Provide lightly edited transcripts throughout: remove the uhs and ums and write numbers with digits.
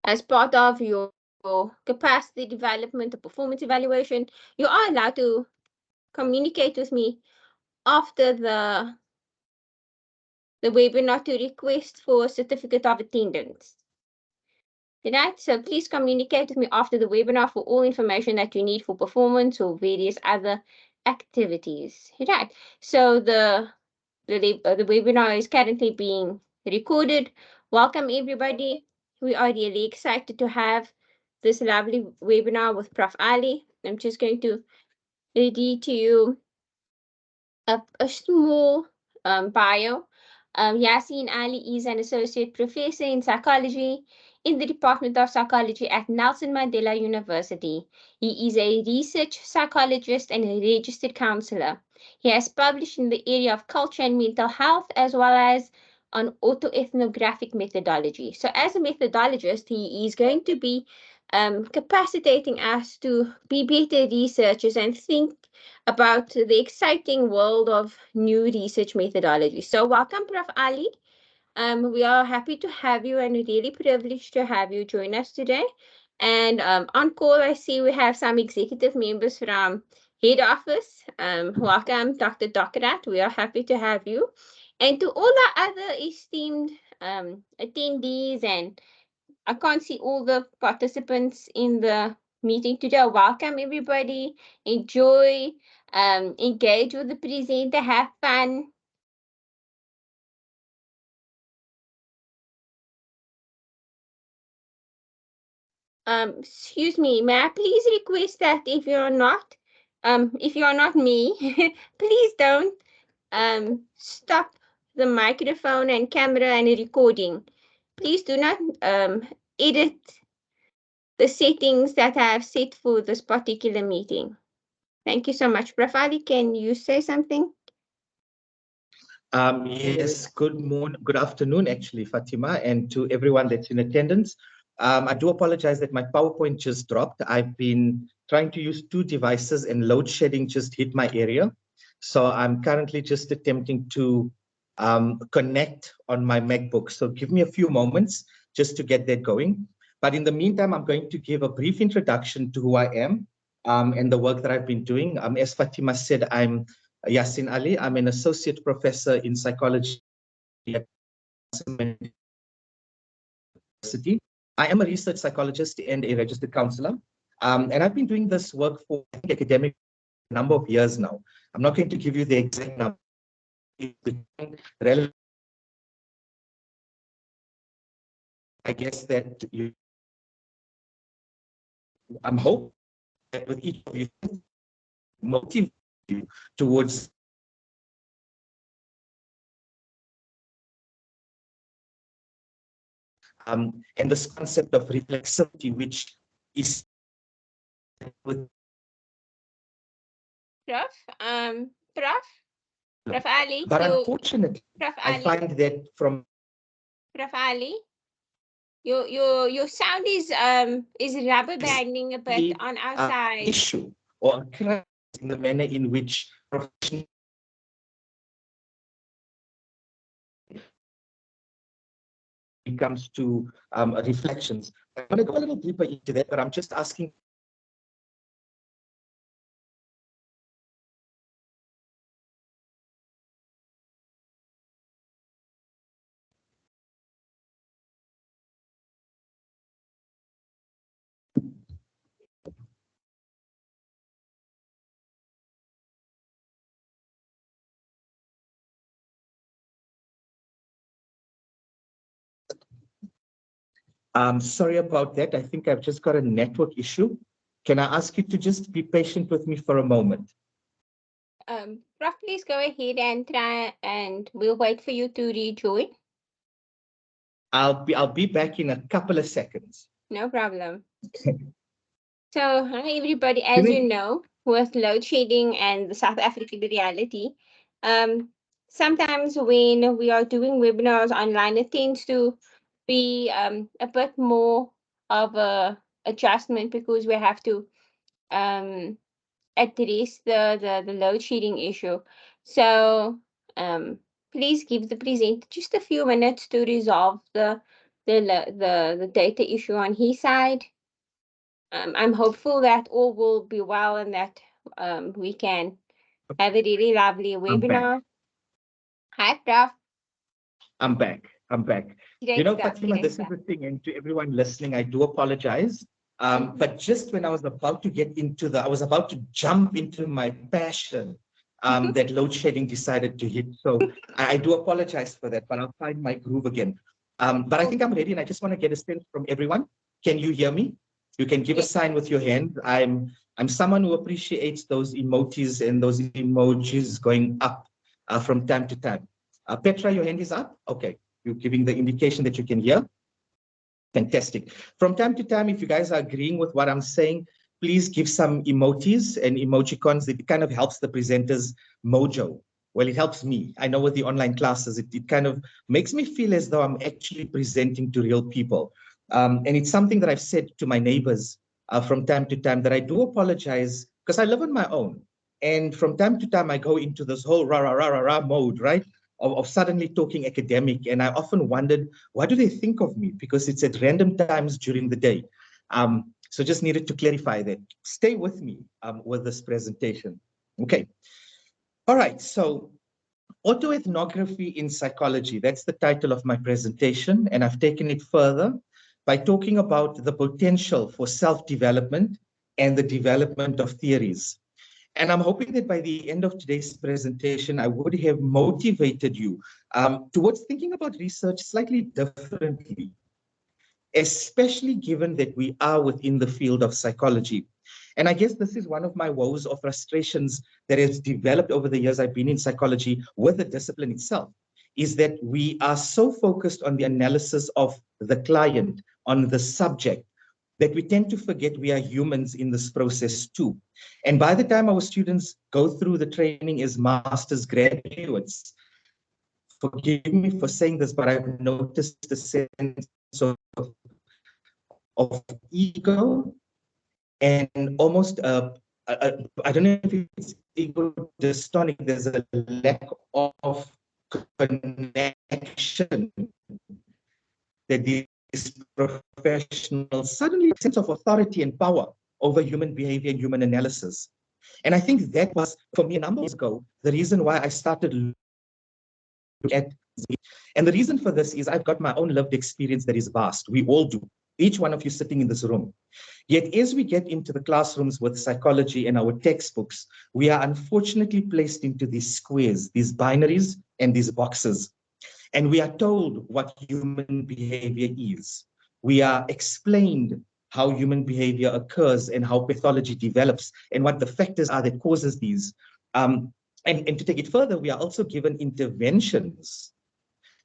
as part of your capacity development or performance evaluation, you are allowed to communicate with me after the webinar to request for a certificate of attendance. Right? So please communicate with me after the webinar for all information that you need for performance or various other activities. Right? So the webinar is currently being recorded. Welcome everybody. We are really excited to have this lovely webinar with Prof Ally. I'm just going to read to you a small bio. Yasin Ali is an associate professor in psychology in the Department of Psychology at Nelson Mandela University. He is a research psychologist and a registered counselor. He has published in the area of culture and mental health as well as on autoethnographic methodology. So as a methodologist, he is going to be capacitating us to be better researchers and think about the exciting world of new research methodology. So welcome, Prof. Ally. We are happy to have you and really privileged to have you join us today. And on call, I see we have some executive members from head office. Welcome, Dr. Dokrat. We are happy to have you. And to all our other esteemed attendees, and I can't see all the participants in the meeting today. Welcome, everybody. Enjoy, engage with the presenter, have fun. Excuse me, may I please request that if you're not me, please don't stop the microphone and camera and recording. Please do not edit the settings that I have set for this particular meeting. Thank you so much. Prof. Ally, can you say something? Yes, good afternoon, actually, Fatima, and to everyone that's in attendance. I do apologize that my PowerPoint just dropped. I've been trying to use two devices and load shedding just hit my area. So I'm currently just attempting to connect on my MacBook. So give me a few moments just to get that going. But in the meantime, I'm going to give a brief introduction to who I am and the work that I've been doing. As Fatima said, I'm Yasin Ali. I'm an associate professor in psychology at University. I am a research psychologist and a registered counselor. And I've been doing this work for academic number of years now. I'm not going to give you the exact number. I guess that I'm hoping that with each of you motivate you towards and this concept of reflexivity, which is with Prof. Ally, but unfortunately, I find that from Prof. Ally, your sound is rubber banding a bit on our side. Issue or occurrence in the manner in which professional comes to reflections. I'm going to go a little deeper into that, but I'm just asking. Sorry about that. I think I've just got a network issue. Can I ask you to just be patient with me for a moment? Prof, please go ahead and try, and we'll wait for you to rejoin. I'll be back in a couple of seconds. No problem. So, hi everybody. As you know, with load shedding and the South African reality, sometimes when we are doing webinars online, it tends to be a bit more of a adjustment because we have to address the load shedding issue. So please give the presenter just a few minutes to resolve the the data issue on his side. I'm hopeful that all will be well and that we can have a really lovely I'm back. webinar. Hi, Prof. I'm back. I'm back. Great stuff. Fatima, Great this is stuff. the thing, and to everyone listening, I do apologize. But just when I was about to get into I was about to jump into my passion, that load shedding decided to hit. So I do apologize for that, but I'll find my groove again. But I think I'm ready, and I just want to get a sense from everyone. Can you hear me? You can give a sign with your hand. I'm someone who appreciates those emojis and those emojis going up from time to time. Petra, your hand is up. Okay, you're giving the indication that you can hear. Fantastic. From time to time, if you guys are agreeing with what I'm saying, please give some emojis and emojicons. It kind of helps the presenter's mojo. Well, it helps me. I know with the online classes, it kind of makes me feel as though I'm actually presenting to real people. And it's something that I've said to my neighbors from time to time, that I do apologize because I live on my own. And from time to time, I go into this whole rah, rah, rah, rah, rah mode, right? Of suddenly talking academic. And I often wondered, what do they think of me? Because it's at random times during the day. So just needed to clarify that. Stay with me with this presentation. Okay. All right. So autoethnography in psychology, that's the title of my presentation. And I've taken it further by talking about the potential for self-development and the development of theories. And I'm hoping that by the end of today's presentation, I would have motivated you towards thinking about research slightly differently, especially given that we are within the field of psychology. And I guess this is one of my woes or frustrations that has developed over the years I've been in psychology with the discipline itself, is that we are so focused on the analysis of the client, on the subject, that we tend to forget we are humans in this process too. And by the time our students go through the training as master's graduates, forgive me for saying this, but I've noticed a sense of ego and almost, I don't know if it's ego dystonic, there's a lack of connection that these professionals suddenly a sense of authority and power over human behavior and human analysis. And I think that was, for me, a number of years ago, the reason why I started looking at, and the reason for this is I've got my own lived experience that is vast. We all do, each one of you sitting in this room. Yet as we get into the classrooms with psychology and our textbooks, we are unfortunately placed into these squares, these binaries, and these boxes. And we are told what human behavior is. We are explained how human behavior occurs and how pathology develops and what the factors are that causes these. And to take it further, we are also given interventions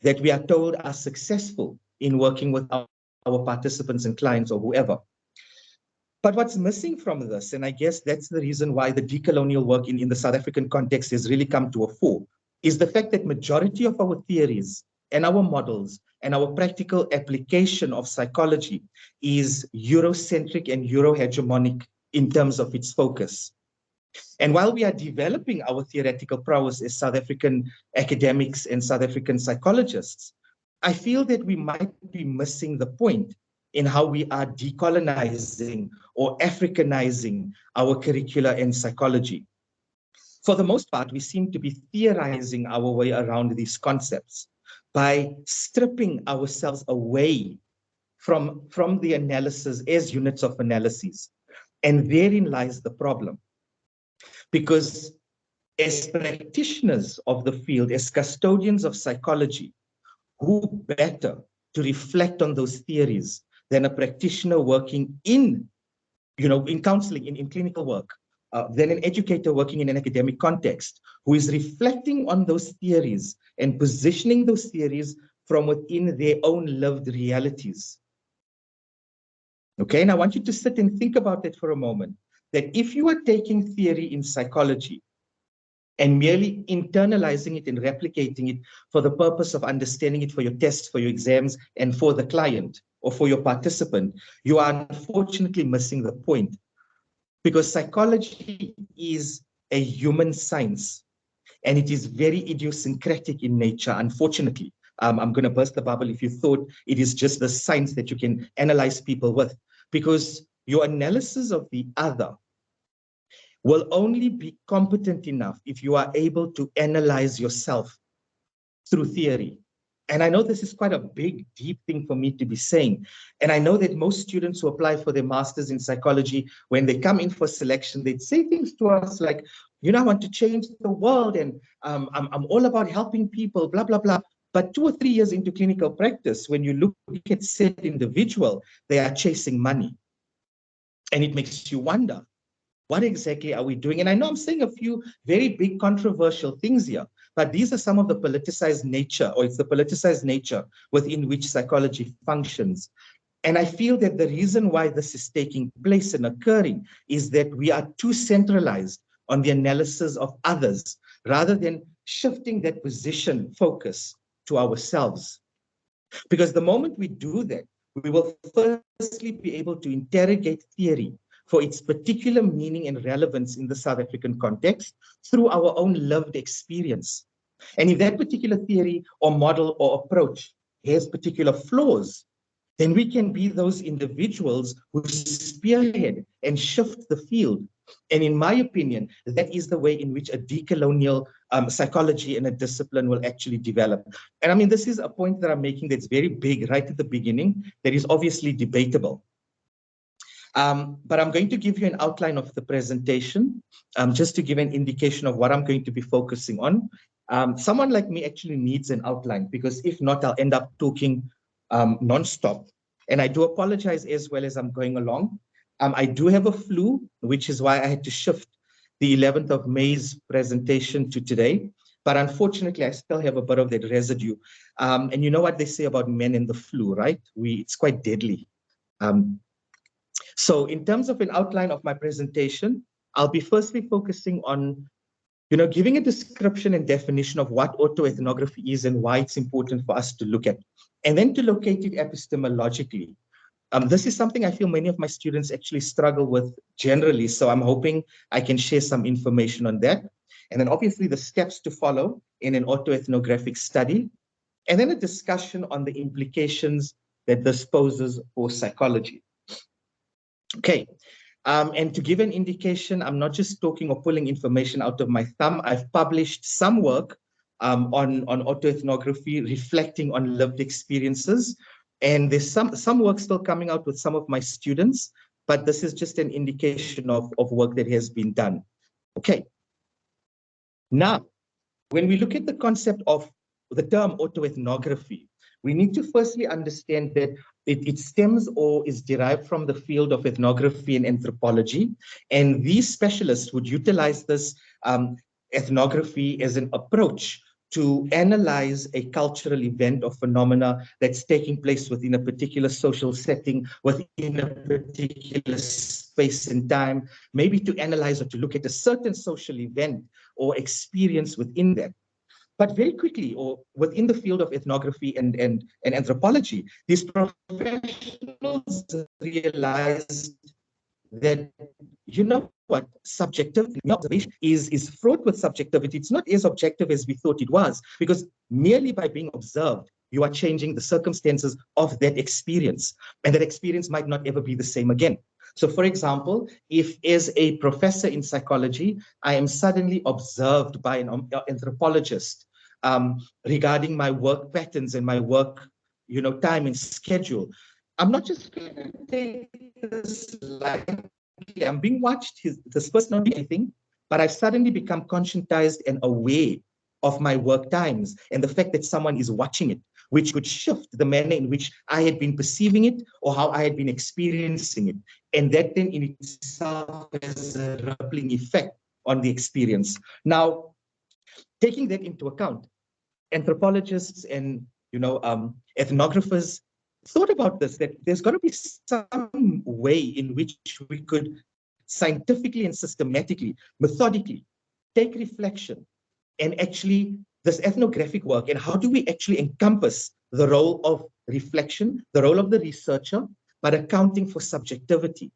that we are told are successful in working with our participants and clients or whoever. But what's missing from this, and I guess that's the reason why the decolonial work in the South African context has really come to a fore, is the fact that majority of our theories and our models and our practical application of psychology is Eurocentric and Euro-hegemonic in terms of its focus. And while we are developing our theoretical prowess as South African academics and South African psychologists, I feel that we might be missing the point in how we are decolonizing or Africanizing our curricula in psychology. For the most part, we seem to be theorizing our way around these concepts by stripping ourselves away from the analysis as units of analysis. And therein lies the problem. Because as practitioners of the field, as custodians of psychology, who better to reflect on those theories than a practitioner working in counseling, in clinical work, than an educator working in an academic context, who is reflecting on those theories and positioning those theories from within their own lived realities. Okay, and I want you to sit and think about that for a moment, that if you are taking theory in psychology and merely internalizing it and replicating it for the purpose of understanding it for your tests, for your exams, and for the client or for your participant, you are unfortunately missing the point. Because psychology is a human science, and it is very idiosyncratic in nature, unfortunately. I'm going to burst the bubble if you thought it is just the science that you can analyze people with, because your analysis of the other will only be competent enough if you are able to analyze yourself through theory. And I know this is quite a big, deep thing for me to be saying. And I know that most students who apply for their masters in psychology, when they come in for selection, they'd say things to us like, you know, I want to change the world, and I'm all about helping people, blah, blah, blah. But 2 or 3 years into clinical practice, when you look at said individual, they are chasing money. And it makes you wonder, what exactly are we doing? And I know I'm saying a few very big controversial things here, but these are some of the politicized nature, or it's the politicized nature within which psychology functions. And I feel that the reason why this is taking place and occurring is that we are too centralized on the analysis of others rather than shifting that position focus to ourselves. Because the moment we do that, we will firstly be able to interrogate theory for its particular meaning and relevance in the South African context through our own lived experience. And if that particular theory or model or approach has particular flaws, then we can be those individuals who spearhead and shift the field. And in my opinion, that is the way in which a decolonial psychology and a discipline will actually develop. And I mean, this is a point that I'm making that's very big right at the beginning, that is obviously debatable. But I'm going to give you an outline of the presentation, just to give an indication of what I'm going to be focusing on. Someone like me actually needs an outline, because if not, I'll end up talking nonstop. And I do apologize as well as I'm going along. I do have a flu, which is why I had to shift the 11th of May's presentation to today. But unfortunately, I still have a bit of that residue. And you know what they say about men and the flu, right? It's quite deadly. So in terms of an outline of my presentation, I'll be firstly focusing on, giving a description and definition of what autoethnography is and why it's important for us to look at, and then to locate it epistemologically. This is something I feel many of my students actually struggle with generally, so I'm hoping I can share some information on that. And then obviously the steps to follow in an autoethnographic study, and then a discussion on the implications that this poses for psychology. Okay, and to give an indication, I'm not just talking or pulling information out of my thumb. I've published some work on autoethnography, reflecting on lived experiences. And there's some work still coming out with some of my students, but this is just an indication of work that has been done. Okay. Now, when we look at the concept of the term autoethnography, we need to firstly understand that it stems or is derived from the field of ethnography and anthropology. And these specialists would utilize this ethnography as an approach to analyze a cultural event or phenomena that's taking place within a particular social setting, within a particular space and time, maybe to analyze or to look at a certain social event or experience within that. But very quickly, or within the field of ethnography and anthropology, these professionals realized that, you know what, subjective observation is fraught with subjectivity. It's not as objective as we thought it was, because merely by being observed, you are changing the circumstances of that experience, and that experience might not ever be the same again. So for example, if as a professor in psychology, I am suddenly observed by an anthropologist regarding my work patterns and my work, time and schedule, I'm not just going to take this lightly. I'm being watched. This person not doing anything, but I've suddenly become conscientized and aware of my work times and the fact that someone is watching it, which could shift the manner in which I had been perceiving it or how I had been experiencing it. And that then in itself has a rippling effect on the experience. Now, taking that into account, anthropologists and ethnographers thought about this, that there's got to be some way in which we could scientifically and systematically, methodically take reflection and actually this ethnographic work, and how do we actually encompass the role of reflection, the role of the researcher, but accounting for subjectivity.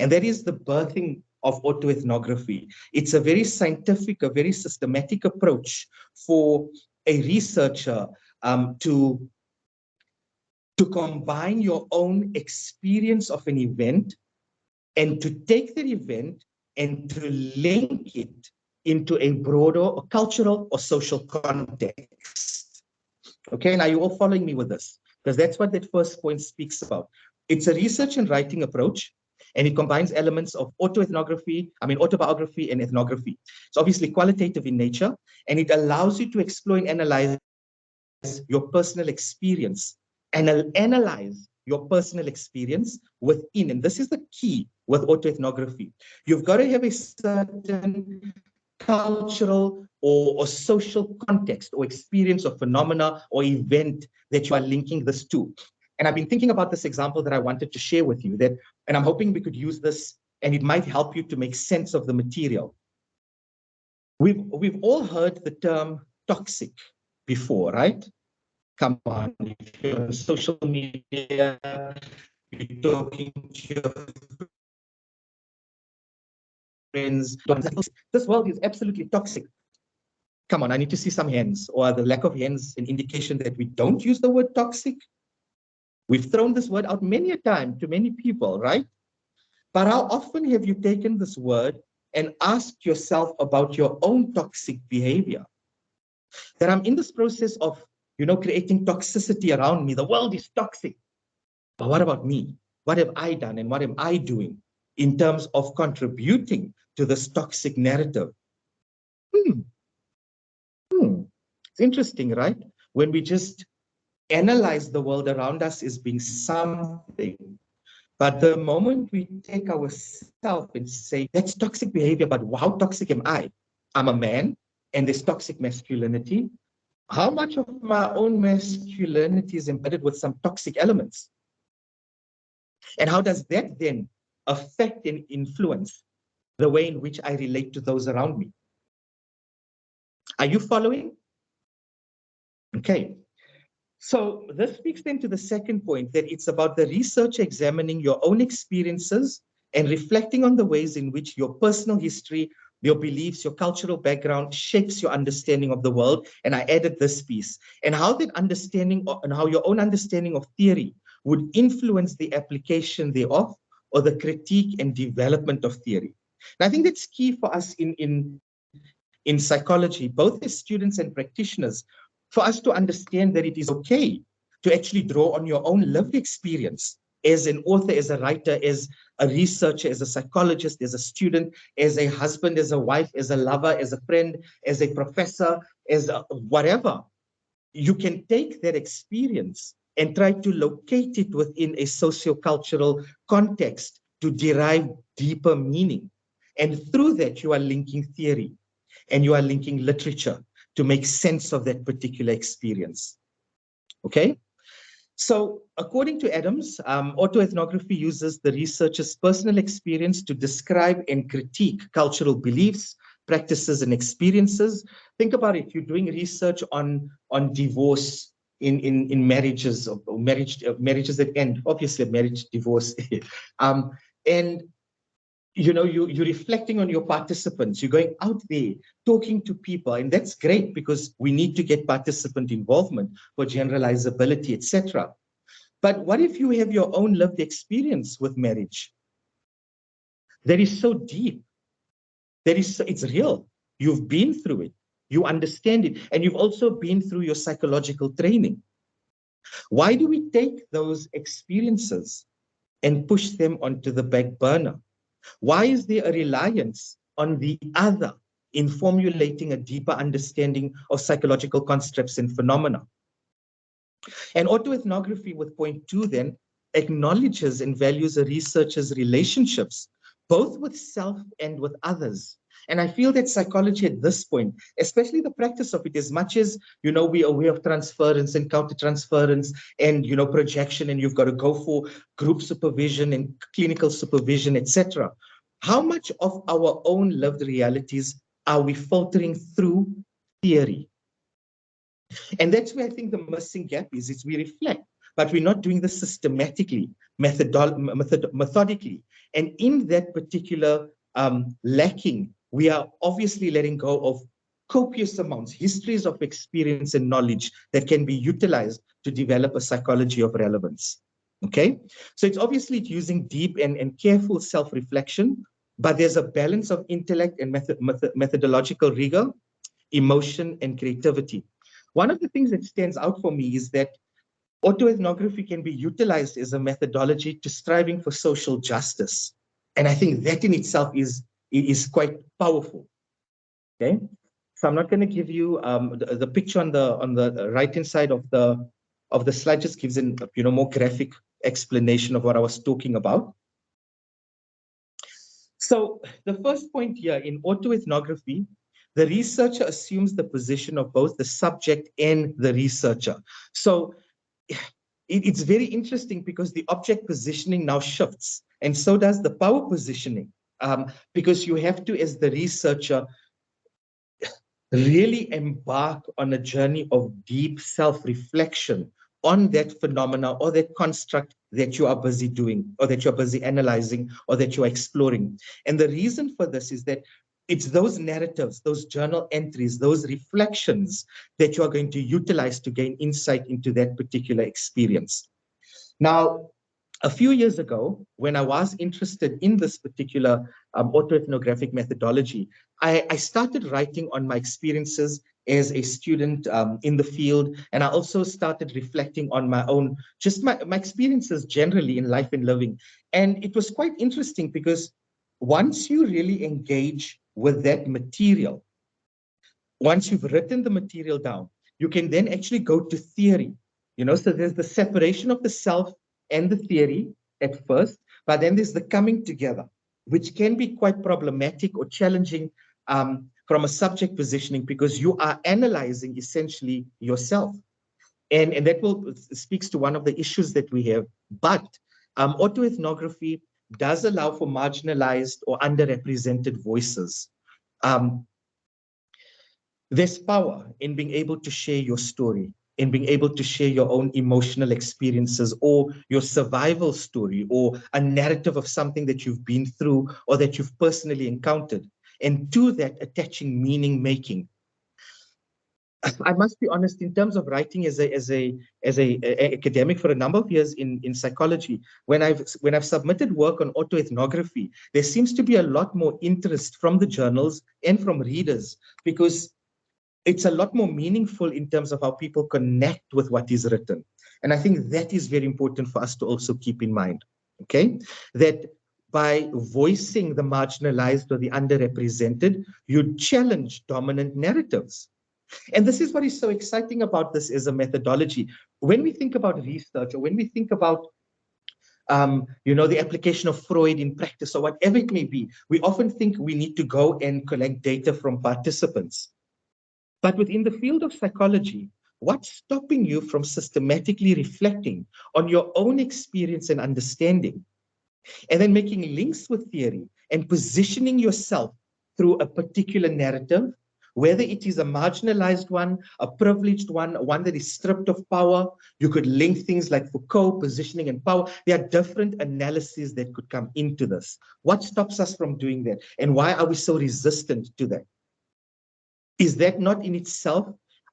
And that is the birthing of autoethnography. It's a very scientific, a very systematic approach for a researcher to combine your own experience of an event and to take that event and to link it into a broader or cultural or social context. Okay, now you're all following me with this, because that's what that first point speaks about. It's a research and writing approach, and it combines elements of autoethnography, autobiography and ethnography. It's obviously qualitative in nature, and it allows you to explore and analyze your personal experience and analyze your personal experience within. And this is the key with autoethnography. You've got to have a certain cultural or social context or experience or phenomena or event that you are linking this to. And I've been thinking about this example that I wanted to share with you, and I'm hoping we could use this and it might help you to make sense of the material. We've all heard the term toxic before, right? Come on, if you're on social media, you're talking to your friends. This world is absolutely toxic. Come on, I need to see some hands, or the lack of hands an indication that we don't use the word toxic? We've thrown this word out many a time to many people, right? But how often have you taken this word and asked yourself about your own toxic behavior? That I'm in this process of, creating toxicity around me. The world is toxic. But what about me? What have I done and what am I doing in terms of contributing to this toxic narrative? It's interesting, right? When we just analyze the world around us as being something, but the moment we take ourselves and say, that's toxic behavior, but how toxic am I? I'm a man, and there's toxic masculinity. How much of my own masculinity is embedded with some toxic elements? And how does that then affect and influence the way in which I relate to those around me? Are you following? Okay. So this speaks then to the second point, that it's about the researcher examining your own experiences and reflecting on the ways in which your personal history, your beliefs, your cultural background shapes your understanding of the world. And I added this piece, and how that understanding and how your own understanding of theory would influence the application thereof or the critique and development of theory. And I think that's key for us in psychology, both as students and practitioners, for us to understand that it is okay to actually draw on your own lived experience as an author, as a writer, as a researcher, as a psychologist, as a student, as a husband, as a wife, as a lover, as a friend, as a professor, as a whatever. You can take that experience and try to locate it within a socio-cultural context to derive deeper meaning. And through that, you are linking theory and you are linking literature to make sense of that particular experience. Okay? So according to Adams, autoethnography uses the researcher's personal experience to describe and critique cultural beliefs, practices, and experiences. Think about it. You're doing research on divorce in marriages, or marriages that end, obviously marriage, divorce. And you're reflecting on your participants. You're going out there, talking to people, and that's great because we need to get participant involvement for generalizability, etc. But what if you have your own lived experience with marriage that is so deep, it's real? You've been through it, you understand it, and you've also been through your psychological training. Why do we take those experiences and push them onto the back burner? Why is there a reliance on the other in formulating a deeper understanding of psychological constructs and phenomena? And autoethnography with point 2 then acknowledges and values a researcher's relationships, both with self and with others. And I feel that psychology at this point, especially the practice of it, as much as, we are aware of transference and countertransference and, projection, and you've got to go for group supervision and clinical supervision, etc. How much of our own lived realities are we filtering through theory? And that's where I think the missing gap is we reflect, but we're not doing this systematically, methodically. And in that particular lacking, we are obviously letting go of copious amounts, histories of experience and knowledge that can be utilized to develop a psychology of relevance. Okay, so it's obviously using deep and careful self-reflection, but there's a balance of intellect and methodological rigor, emotion, and creativity. One of the things that stands out for me is that autoethnography can be utilized as a methodology to striving for social justice. And I think that in itself is quite powerful. Okay, so I'm not going to give you the picture on the right hand side of the slide. Just gives an more graphic explanation of what I was talking about. So the first point here in autoethnography, the researcher assumes the position of both the subject and the researcher. So it's very interesting because the object positioning now shifts, and so does the power positioning, because you have to, as the researcher, really embark on a journey of deep self-reflection on that phenomena or that construct that you are busy doing, or that you're busy analyzing, or that you're exploring. And the reason for this is that it's those narratives, those journal entries, those reflections that you are going to utilize to gain insight into that particular experience. Now, a few years ago, when I was interested in this particular autoethnographic methodology, I started writing on my experiences as a student in the field. And I also started reflecting on my own, just my experiences generally in life and living. And it was quite interesting because once you really engage with that material, once you've written the material down, you can then actually go to theory. So there's the separation of the self and the theory at first, but then there's the coming together, which can be quite problematic or challenging from a subject positioning, because you are analyzing essentially yourself. And that speaks to one of the issues that we have. But autoethnography does allow for marginalized or underrepresented voices. There's power in being able to share your story, in being able to share your own emotional experiences, or your survival story, or a narrative of something that you've been through or that you've personally encountered, and to that attaching meaning making. I must be honest, in terms of writing as a academic for a number of years in psychology, when I've submitted work on autoethnography, there seems to be a lot more interest from the journals and from readers, because it's a lot more meaningful in terms of how people connect with what is written. And I think that is very important for us to also keep in mind, okay? That by voicing the marginalized or the underrepresented, you challenge dominant narratives. And this is what is so exciting about this as a methodology. When we think about research, or when we think about the application of Freud in practice or whatever it may be, we often think we need to go and collect data from participants. But within the field of psychology, what's stopping you from systematically reflecting on your own experience and understanding, and then making links with theory and positioning yourself through a particular narrative, whether it is a marginalized one, a privileged one that is stripped of power? You could link things like Foucault, positioning and power. There are different analyses that could come into this. What stops us from doing that? And why are we so resistant to that? Is that not in itself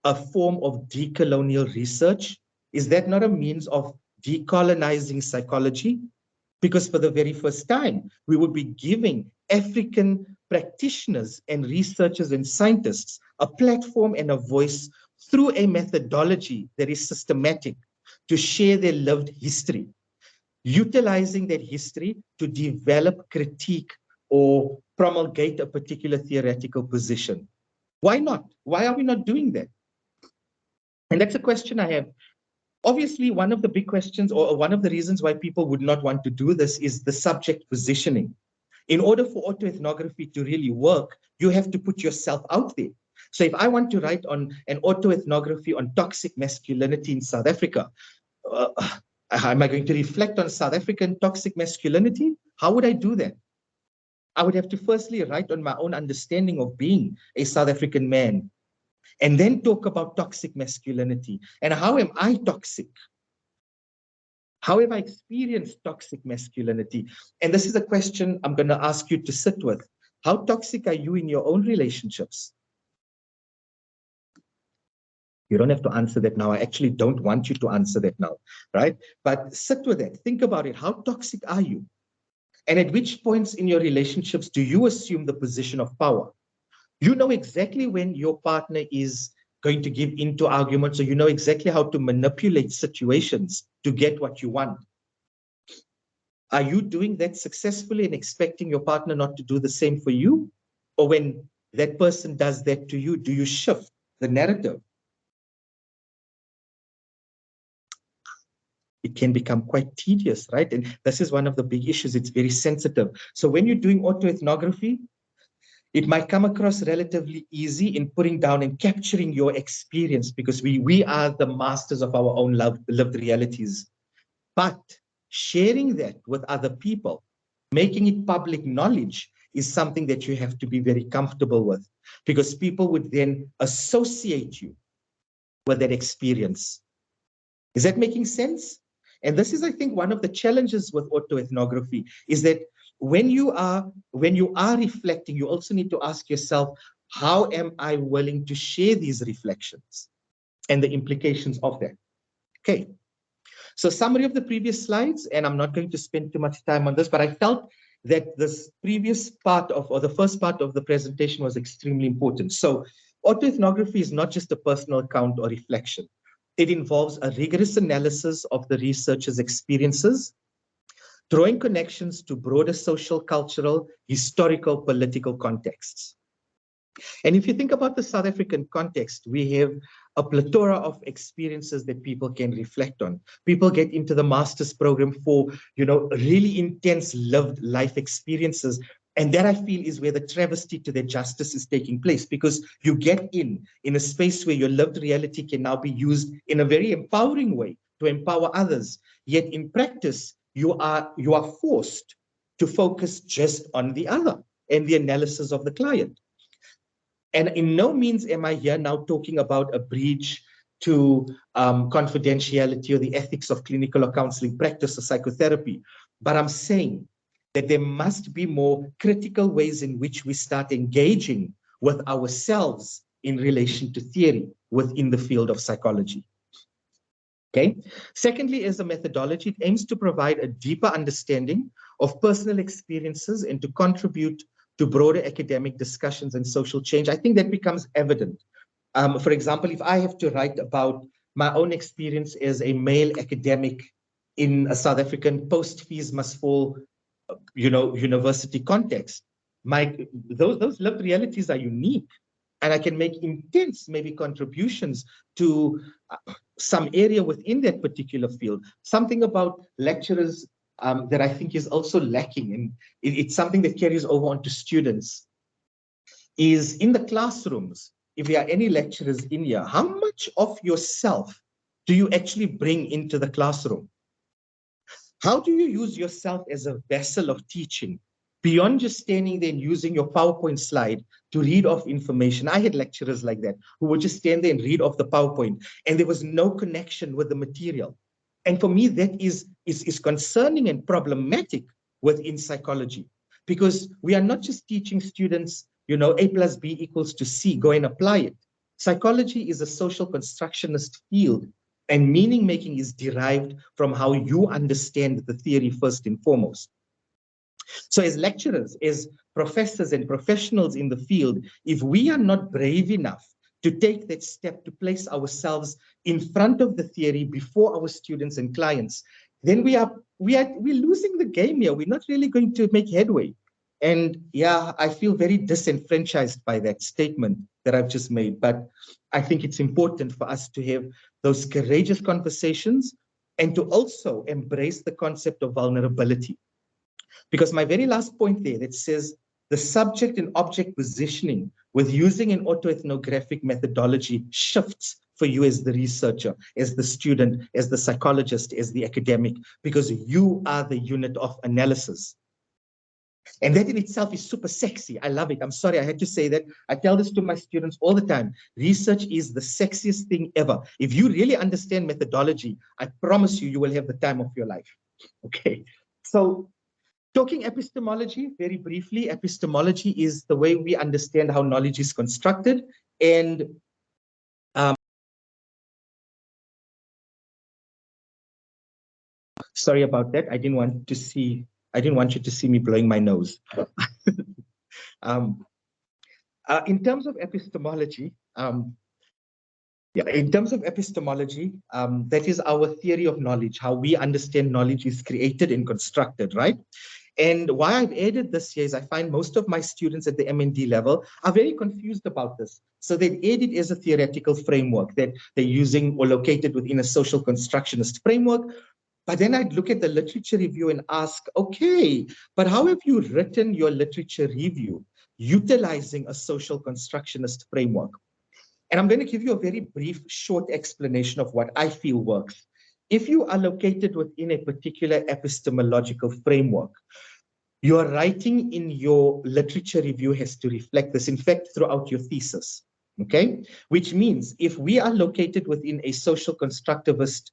a form of decolonial research? Is that not a means of decolonizing psychology? Because for the very first time, we would be giving African practitioners and researchers and scientists a platform and a voice through a methodology that is systematic to share their lived history, utilizing that history to develop, critique, or promulgate a particular theoretical position. Why not? Why are we not doing that? And that's a question I have. Obviously, one of the big questions, or one of the reasons why people would not want to do this, is the subject positioning. In order for autoethnography to really work, you have to put yourself out there. So if I want to write on an autoethnography on toxic masculinity in South Africa, am I going to reflect on South African toxic masculinity? How would I do that? I would have to firstly write on my own understanding of being a South African man, and then talk about toxic masculinity. And how am I toxic? How have I experienced toxic masculinity? And this is a question I'm going to ask you to sit with. How toxic are you in your own relationships? You don't have to answer that now. I actually don't want you to answer that now, right? But sit with that. Think about it. How toxic are you? And at which points in your relationships do you assume the position of power? You know exactly when your partner is going to give into arguments, or you know exactly how to manipulate situations to get what you want. Are you doing that successfully and expecting your partner not to do the same for you? Or when that person does that to you, do you shift the narrative? It can become quite tedious, right? And this is one of the big issues. It's very sensitive. So when you're doing autoethnography, it might come across relatively easy in putting down and capturing your experience, because we are the masters of our own lived realities. But sharing that with other people, making it public knowledge, is something that you have to be very comfortable with, because people would then associate you with that experience. Is that making sense? And this is, I think, one of the challenges with autoethnography, is that when you are reflecting, you also need to ask yourself, how am I willing to share these reflections and the implications of that? Okay. So summary of the previous slides, and I'm not going to spend too much time on this, but I felt that this previous part of, or the first part of the presentation, was extremely important. So autoethnography is not just a personal account or reflection. It involves a rigorous analysis of the researcher's experiences, drawing connections to broader social, cultural, historical, political contexts. And if you think about the South African context, we have a plethora of experiences that people can reflect on. People get into the master's program for, really intense lived life experiences. And that, I feel, is where the travesty to their justice is taking place, because you get in a space where your lived reality can now be used in a very empowering way to empower others. Yet in practice, you are forced to focus just on the other and the analysis of the client. And in no means am I here now talking about a breach to confidentiality or the ethics of clinical or counseling practice or psychotherapy. But I'm saying that there must be more critical ways in which we start engaging with ourselves in relation to theory within the field of psychology. Okay. Secondly, as a methodology, it aims to provide a deeper understanding of personal experiences and to contribute to broader academic discussions and social change. I think that becomes evident. For example, if I have to write about my own experience as a male academic in a South African post-fees must fall, university context, those lived realities are unique, and I can make intense maybe contributions to some area within that particular field. Something about lecturers that I think is also lacking, and it's something that carries over onto students, is in the classrooms. If there are any lecturers in here, how much of yourself do you actually bring into the classroom? How do you use yourself as a vessel of teaching beyond just standing there and using your PowerPoint slide to read off information? I had lecturers like that who would just stand there and read off the PowerPoint, and there was no connection with the material. And for me, that is concerning and problematic within psychology, because we are not just teaching students, A plus B equals to C, go and apply it. Psychology is a social constructionist field, and meaning making is derived from how you understand the theory first and foremost. So as lecturers, as professors and professionals in the field, if we are not brave enough to take that step to place ourselves in front of the theory before our students and clients, then we're losing the game here. We're not really going to make headway. And yeah, I feel very disenfranchised by that statement that I've just made. But I think it's important for us to have those courageous conversations and to also embrace the concept of vulnerability. Because my very last point there that says the subject and object positioning with using an autoethnographic methodology shifts for you as the researcher, as the student, as the psychologist, as the academic, because you are the unit of analysis. And that in itself is super sexy. I love it. I'm sorry, I had to say that. I tell this to my students all the time. Research is the sexiest thing ever. If you really understand methodology, I promise you, you will have the time of your life. Okay. So talking epistemology, very briefly, epistemology is the way we understand how knowledge is constructed. And Sorry about that. I didn't want you to see me blowing my nose. In terms of epistemology, that is our theory of knowledge, how we understand knowledge is created and constructed, right? And why I've added this here is I find most of my students at the MND level are very confused about this. So they've added it as a theoretical framework that they're using or located within a social constructionist framework. But then I'd look at the literature review and ask, okay, but how have you written your literature review utilizing a social constructionist framework? And I'm going to give you a very brief, short explanation of what I feel works. If you are located within a particular epistemological framework, your writing in your literature review has to reflect this, in fact, throughout your thesis, okay? Which means if we are located within a social constructivist,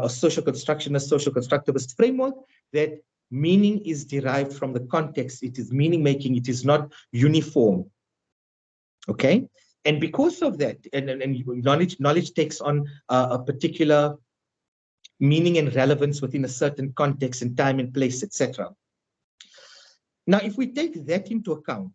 social constructivist framework, that meaning is derived from the context. It is meaning making. It is not uniform, okay? And because of that, and knowledge takes on a particular meaning and relevance within a certain context and time and place, etc. Now, if we take that into account,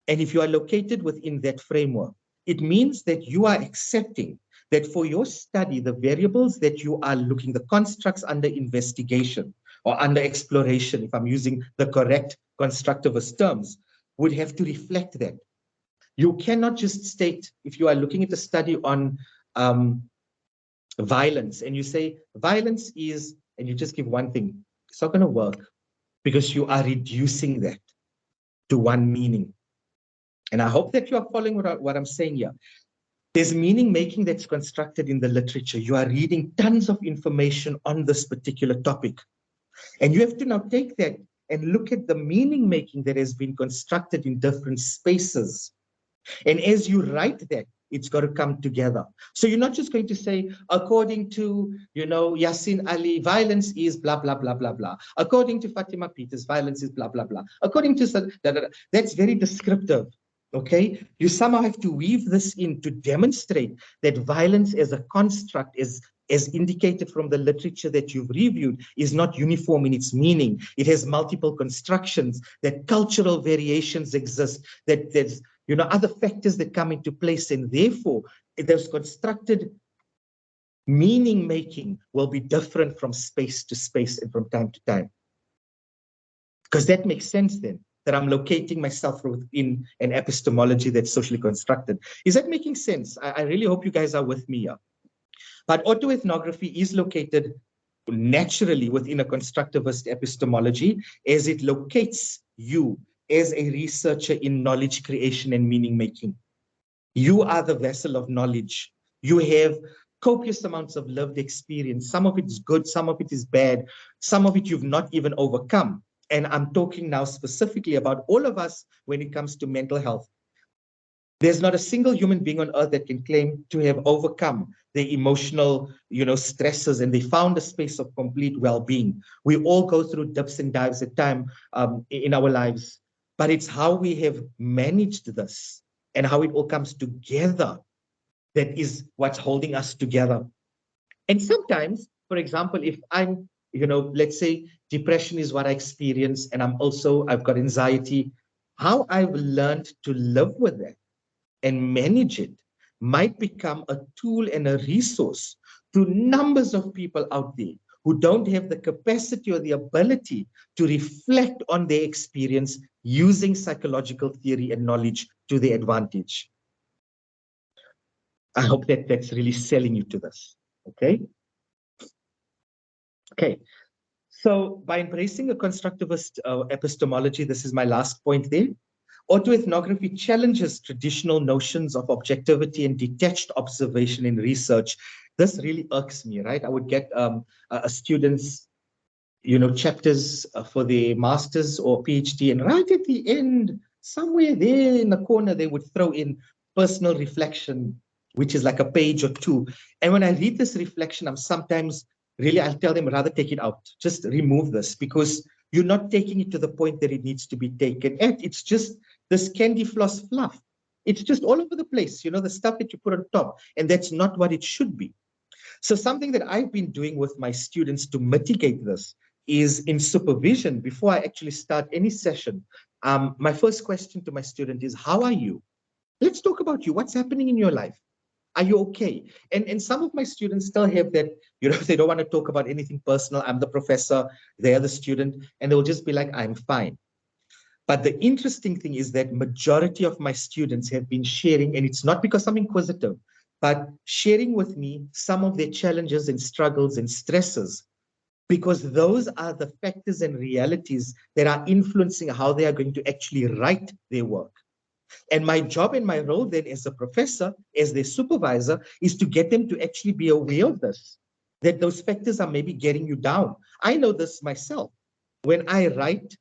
and if you are located within that framework, it means that you are accepting that for your study, the variables that you are looking, the constructs under investigation or under exploration, if I'm using the correct constructivist terms, would have to reflect that. You cannot just state, if you are looking at a study on violence, and you say violence is, and you just give one thing, it's not going to work because you are reducing that to one meaning. And I hope that you are following what I'm saying here. There's meaning making that's constructed in the literature. You are reading tons of information on this particular topic. And you have to now take that and look at the meaning making that has been constructed in different spaces. And as you write that, it's got to come together. So you're not just going to say, according to, Yasin Ali, violence is blah, blah, blah, blah, blah. According to Fatima Peters, violence is blah, blah, blah. According to, that's very descriptive, okay? You somehow have to weave this in to demonstrate that violence as a construct as indicated from the literature that you've reviewed, is not uniform in its meaning. It has multiple constructions, that cultural variations exist, that there's other factors that come into place, and therefore there's constructed meaning making will be different from space to space and from time to time. Because that makes sense then, that I'm locating myself within an epistemology that's socially constructed. Is that making sense? I really hope you guys are with me here. But autoethnography is located naturally within a constructivist epistemology, as it locates you as a researcher in knowledge creation and meaning making. You are the vessel of knowledge. You have copious amounts of lived experience. Some of it is good, some of it is bad, some of it you've not even overcome. And I'm talking now specifically about all of us when it comes to mental health. There's not a single human being on earth that can claim to have overcome the emotional, stresses, and they found a space of complete well-being. We all go through dips and dives at time in our lives, but it's how we have managed this and how it all comes together that is what's holding us together. And sometimes, for example, if I'm, let's say depression is what I experience, and I've got anxiety, how I've learned to live with that and manage it might become a tool and a resource to numbers of people out there who don't have the capacity or the ability to reflect on their experience using psychological theory and knowledge to their advantage. I hope that that's really selling you to this, okay? Okay, so by embracing a constructivist epistemology, this is my last point there, autoethnography challenges traditional notions of objectivity and detached observation in research. This really irks me, right? I would get students, chapters for their master's or PhD, and right at the end, somewhere there in the corner, they would throw in personal reflection, which is like a page or two. And when I read this reflection, I'll tell them rather take it out. Just remove this, because you're not taking it to the point that it needs to be taken at. It's just this candy floss fluff. It's just all over the place, the stuff that you put on top, and that's not what it should be. So something that I've been doing with my students to mitigate this is in supervision, before I actually start any session, my first question to my student is, how are you? Let's talk about you. What's happening in your life? Are you okay? And some of my students still have that, they don't want to talk about anything personal. I'm the professor, they're the student, and they'll just be like, I'm fine. But the interesting thing is that majority of my students have been sharing, and it's not because I'm inquisitive, but sharing with me some of their challenges and struggles and stresses, because those are the factors and realities that are influencing how they are going to actually write their work. And my job and my role then as a professor, as their supervisor, is to get them to actually be aware of this, that those factors are maybe getting you down. I know this myself. When I write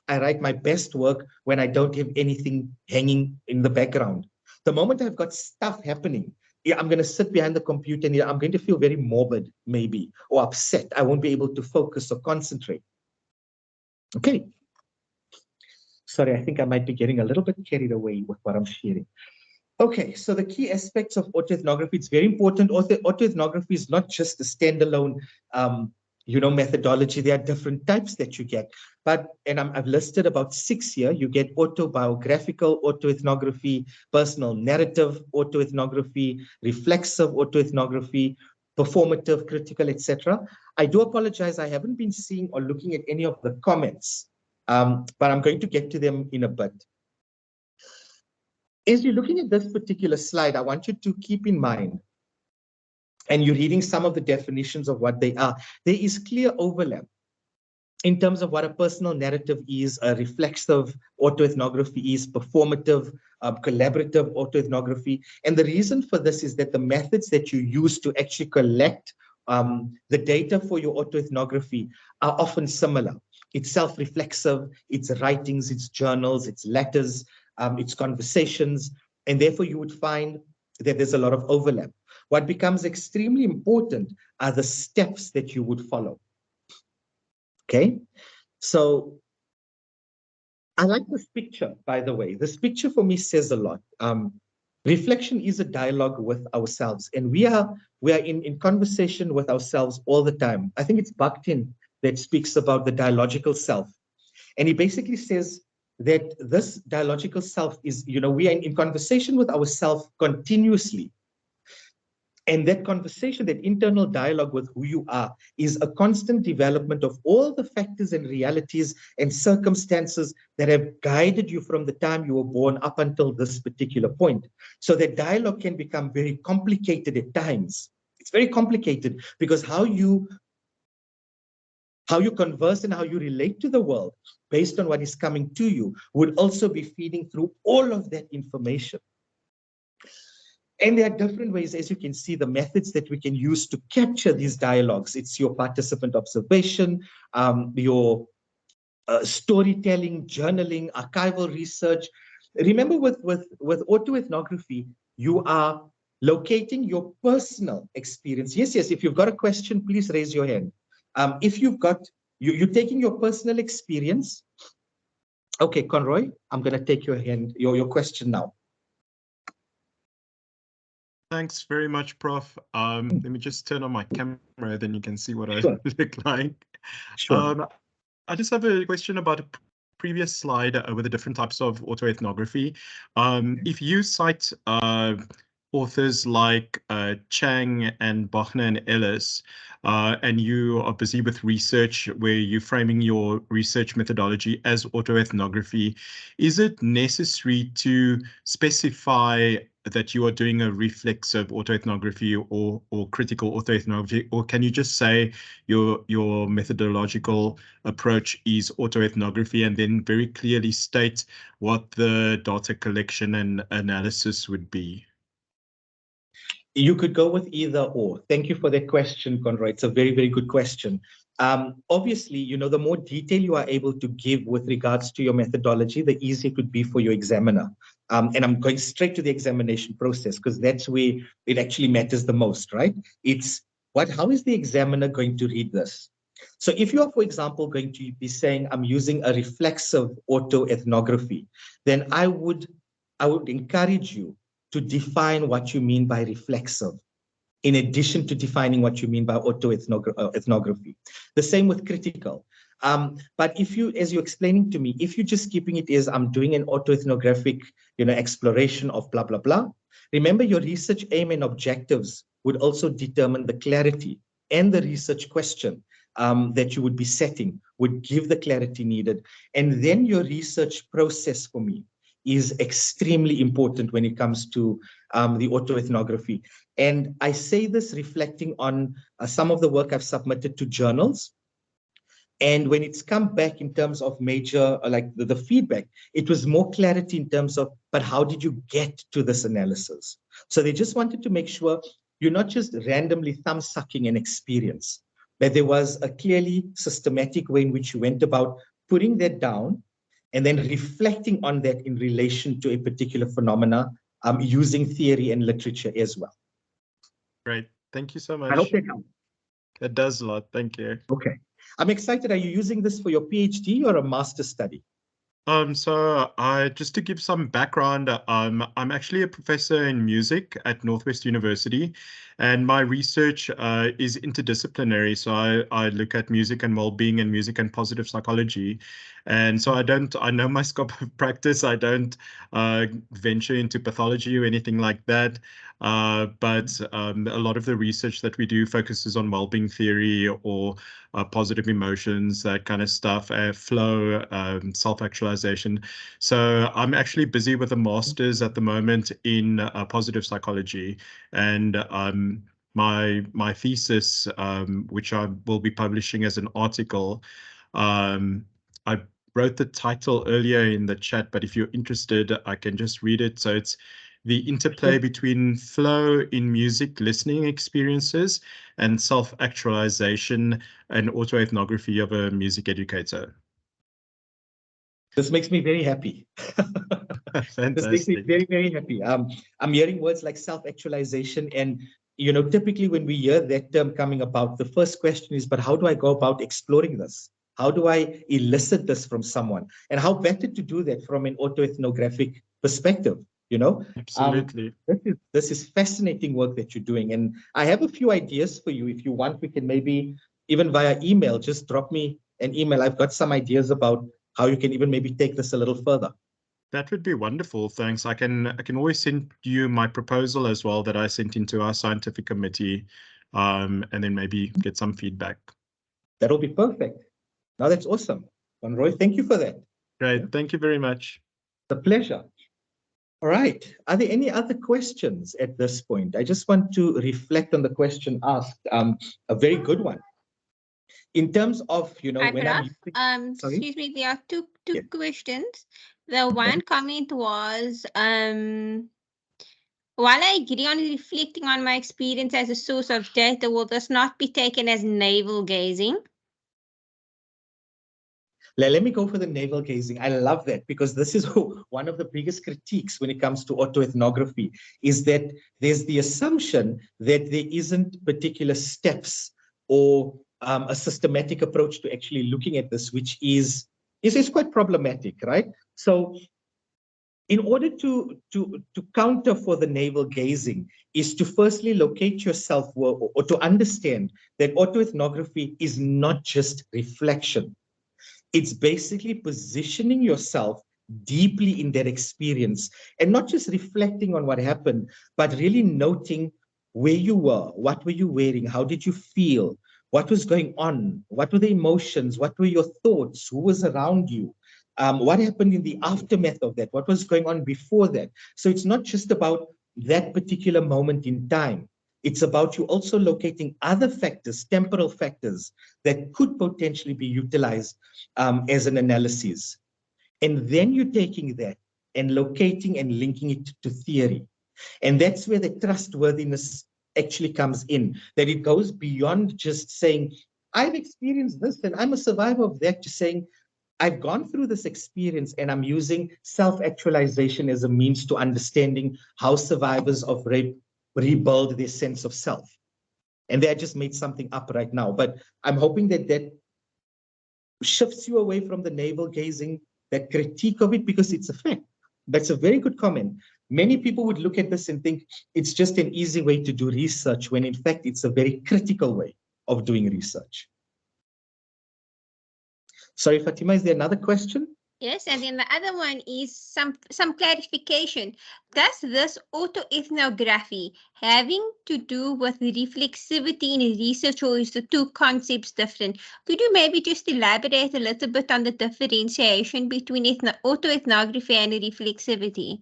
my best work when I don't have anything hanging in the background. The moment I've got stuff happening, yeah, I'm going to sit behind the computer and I'm going to feel very morbid, maybe, or upset. I won't be able to focus or concentrate. Okay. Sorry, I think I might be getting a little bit carried away with what I'm sharing. Okay, so the key aspects of autoethnography, it's very important. Autoethnography is not just a standalone, methodology. There are different types that you get. And I've listed about 6 here. You get autobiographical autoethnography, personal narrative autoethnography, reflexive autoethnography, performative, critical, etc. I do apologize. I haven't been seeing or looking at any of the comments, but I'm going to get to them in a bit. As you're looking at this particular slide, I want you to keep in mind, and you're reading some of the definitions of what they are, there is clear overlap in terms of what a personal narrative is, a reflexive autoethnography is, performative, collaborative autoethnography. And the reason for this is that the methods that you use to actually collect the data for your autoethnography are often similar. It's self-reflexive, it's writings, it's journals, it's letters, it's conversations, and therefore you would find that there's a lot of overlap. What becomes extremely important are the steps that you would follow. Okay, so I like this picture, by the way. This picture for me says a lot. Reflection is a dialogue with ourselves, and we are in conversation with ourselves all the time. I think it's Bakhtin that speaks about the dialogical self. And he basically says that this dialogical self is, we are in conversation with ourselves continuously. And that conversation, that internal dialogue with who you are, is a constant development of all the factors and realities and circumstances that have guided you from the time you were born up until this particular point. So that dialogue can become very complicated at times. It's very complicated because how you converse and how you relate to the world based on what is coming to you would also be feeding through all of that information. And there are different ways, as you can see, the methods that we can use to capture these dialogues. It's your participant observation, your storytelling, journaling, archival research. Remember, with autoethnography, you are locating your personal experience. Yes, if you've got a question, please raise your hand. If you've got, you're taking your personal experience. Okay, Conroy, I'm going to take your hand, your question now. Thanks very much, Prof. Let me just turn on my camera, then you can see what Sure. I look like. Sure. I just have a question about a previous slide with the different types of autoethnography. If you cite authors like Chang and Bachner and Ellis, and you are busy with research where you're framing your research methodology as autoethnography, is it necessary to specify that you are doing a reflexive autoethnography or critical autoethnography, or can you just say your methodological approach is autoethnography and then very clearly state what the data collection and analysis would be? You could go with either or. Thank you for that question, Conroy. It's a very, very good question. Obviously, the more detail you are able to give with regards to your methodology, the easier it would be for your examiner. And I'm going straight to the examination process because that's where it actually matters the most, right? It's how is the examiner going to read this? So if you are, for example, going to be saying, I'm using a reflexive autoethnography, then I would encourage you to define what you mean by reflexive. in addition to defining what you mean by autoethnography. The same with critical. But if you, as you're explaining to me, if you're just keeping it as I'm doing an autoethnographic, exploration of blah, blah, blah, remember your research aim and objectives would also determine the clarity, and the research question that you would be setting would give the clarity needed. And then your research process for me is extremely important when it comes to the autoethnography. And I say this reflecting on some of the work I've submitted to journals. And when it's come back in terms of major, like the feedback, it was more clarity in terms of, but how did you get to this analysis? So they just wanted to make sure you're not just randomly thumb-sucking an experience, that there was a clearly systematic way in which you went about putting that down and then reflecting on that in relation to a particular phenomena, using theory and literature as well. Great. Thank you so much. I hope that helps. It does a lot. Thank you. Okay. I'm excited. Are you using this for your PhD or a master's study? So just to give some background, I'm actually a professor in music at Northwest University, and my research is interdisciplinary. So I look at music and well-being and music and positive psychology. And so I know my scope of practice. I don't venture into pathology or anything like that. But a lot of the research that we do focuses on well-being theory or positive emotions, that kind of stuff, flow, self-actualization. So I'm actually busy with a master's at the moment in positive psychology, and my thesis, which I will be publishing as an article, I wrote the title earlier in the chat, but if you're interested, I can just read it. So it's the interplay between flow in music listening experiences and self-actualization and autoethnography of a music educator. This makes me very happy. This makes me very, very happy. I'm hearing words like self-actualization, and typically when we hear that term coming about, the first question is, but how do I go about exploring this? How do I elicit this from someone? And how better to do that from an autoethnographic perspective? Absolutely. This is fascinating work that you're doing, and I have a few ideas for you. If you want, we can maybe even via email just drop me an email. I've got some ideas about how you can even maybe take this a little further. That would be wonderful. Thanks. I can always send you my proposal as well that I sent into our scientific committee, and then maybe get some feedback. That'll be perfect. Now that's awesome. Roy, thank you for that. Great. Yeah. Thank you very much. It's a pleasure. All right. Are there any other questions at this point? I just want to reflect on the question asked. A very good one. In terms of, when I'm using, excuse me, there are two questions. The one comment was, while I agree on reflecting on my experience as a source of data, will this not be taken as navel gazing? Let me go for the navel gazing. I love that, because this is one of the biggest critiques when it comes to autoethnography, is that there's the assumption that there isn't particular steps or a systematic approach to actually looking at this, which is quite problematic, right? So in order to counter for the navel gazing is to firstly locate yourself, or to understand that autoethnography is not just reflection. It's basically positioning yourself deeply in that experience and not just reflecting on what happened, but really noting where you were, what were you wearing, how did you feel, what was going on, what were the emotions, what were your thoughts, who was around you, what happened in the aftermath of that, what was going on before that. So it's not just about that particular moment in time. It's about you also locating other factors, temporal factors, that could potentially be utilized as an analysis. And then you're taking that and locating and linking it to theory. And that's where the trustworthiness actually comes in, that it goes beyond just saying, I've experienced this and I'm a survivor of that, to saying, I've gone through this experience and I'm using self-actualization as a means to understanding how survivors of rape rebuild their sense of self. And they just made something up right now. But I'm hoping that that shifts you away from the navel gazing, that critique of it, because it's a fact. That's a very good comment. Many people would look at this and think it's just an easy way to do research, when in fact it's a very critical way of doing research. Sorry, Fatima, is there another question? Yes, and then the other one is some clarification. Does this autoethnography having to do with reflexivity in research, or is the two concepts different? Could you maybe just elaborate a little bit on the differentiation between autoethnography and reflexivity?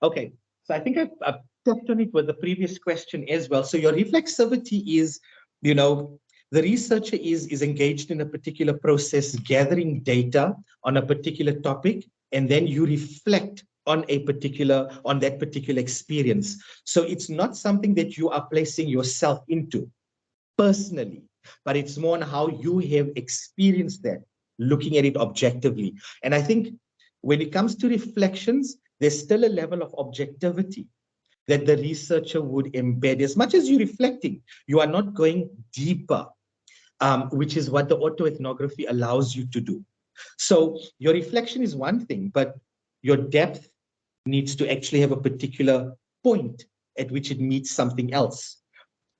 Okay, so I think I've touched on it with the previous question as well. So your reflexivity is, you know, the researcher is engaged in a particular process, gathering data on a particular topic, and then you reflect on that particular experience. So it's not something that you are placing yourself into personally, but it's more on how you have experienced that, looking at it objectively. And I think when it comes to reflections, there's still a level of objectivity that the researcher would embed. As much as you're reflecting, you are not going deeper, which is what the autoethnography allows you to do. So your reflection is one thing, but your depth needs to actually have a particular point at which it meets something else.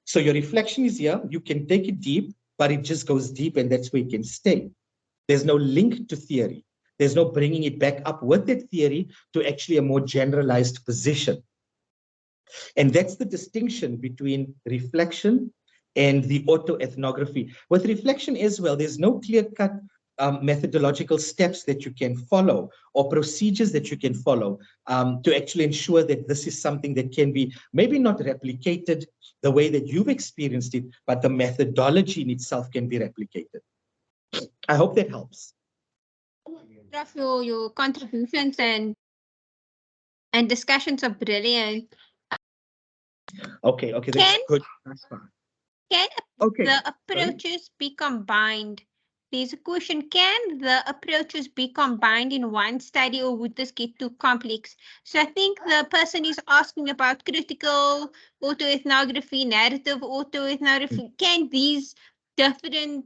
So your reflection is here, you can take it deep, but it just goes deep and that's where it can stay. There's no link to theory. There's no bringing it back up with that theory to actually a more generalized position. And that's the distinction between reflection and the autoethnography. With reflection as well, there's no clear-cut methodological steps that you can follow or procedures that you can follow to actually ensure that this is something that can be maybe not replicated the way that you've experienced it, but the methodology in itself can be replicated. I hope that helps. Prof, your contributions and discussions are brilliant. Okay, that's good. That's fine. Can the approaches be combined? There's a question, can the approaches be combined in one study, or would this get too complex? So I think the person is asking about critical autoethnography, narrative autoethnography. Can these different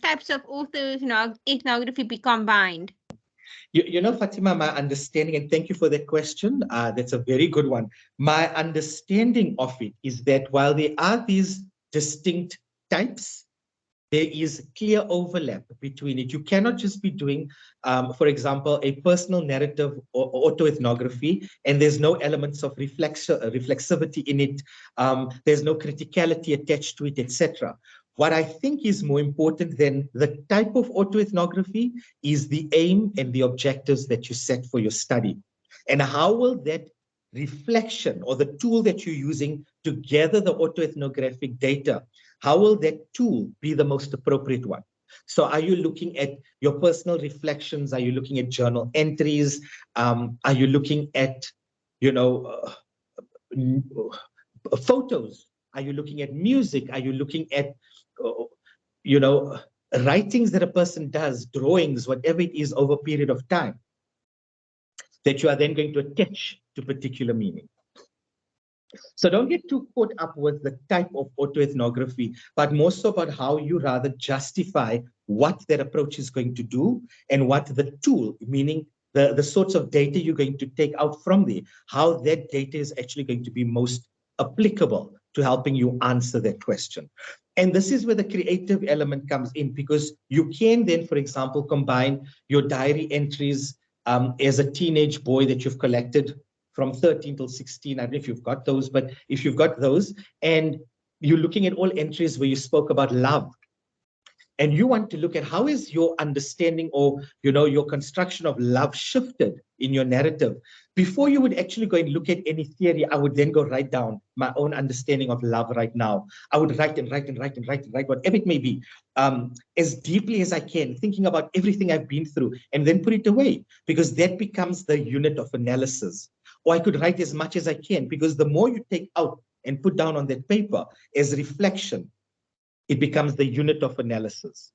types of autoethnography be combined? You know, Fatima, my understanding, and thank you for that question, that's a very good one. My understanding of it is that while there are these distinct types, there is clear overlap between it. You cannot just be doing, for example, a personal narrative or autoethnography, and there's no elements of reflexivity in it. There's no criticality attached to it, etc. What I think is more important than the type of autoethnography is the aim and the objectives that you set for your study. And how will that reflection or the tool that you're using to gather the autoethnographic data, how will that tool be the most appropriate one? So are you looking at your personal reflections? Are you looking at journal entries? Are you looking at, photos? Are you looking at music? Are you looking at, writings that a person does, drawings, whatever it is over a period of time that you are then going to attach to particular meaning? So don't get too caught up with the type of autoethnography, but more so about how you rather justify what that approach is going to do and what the tool, meaning the sorts of data you're going to take out from there, how that data is actually going to be most applicable to helping you answer that question. And this is where the creative element comes in, because you can then, for example, combine your diary entries as a teenage boy that you've collected from 13 till 16. I don't know if you've got those, but if you've got those and you're looking at all entries where you spoke about love, and you want to look at how is your understanding or, your construction of love shifted in your narrative. Before you would actually go and look at any theory, I would then go write down my own understanding of love right now. I would write, whatever it may be, as deeply as I can, thinking about everything I've been through, and then put it away, because that becomes the unit of analysis. Or I could write as much as I can, because the more you take out and put down on that paper as reflection, it becomes the unit of analysis,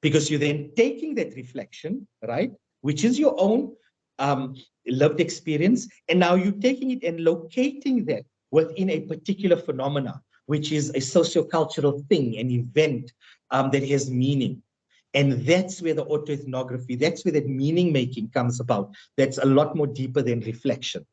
because you're then taking that reflection, right, which is your own lived experience, and now you're taking it and locating that within a particular phenomena, which is a sociocultural thing, an event that has meaning. And that's where the autoethnography, that's where that meaning making comes about. That's a lot more deeper than reflection.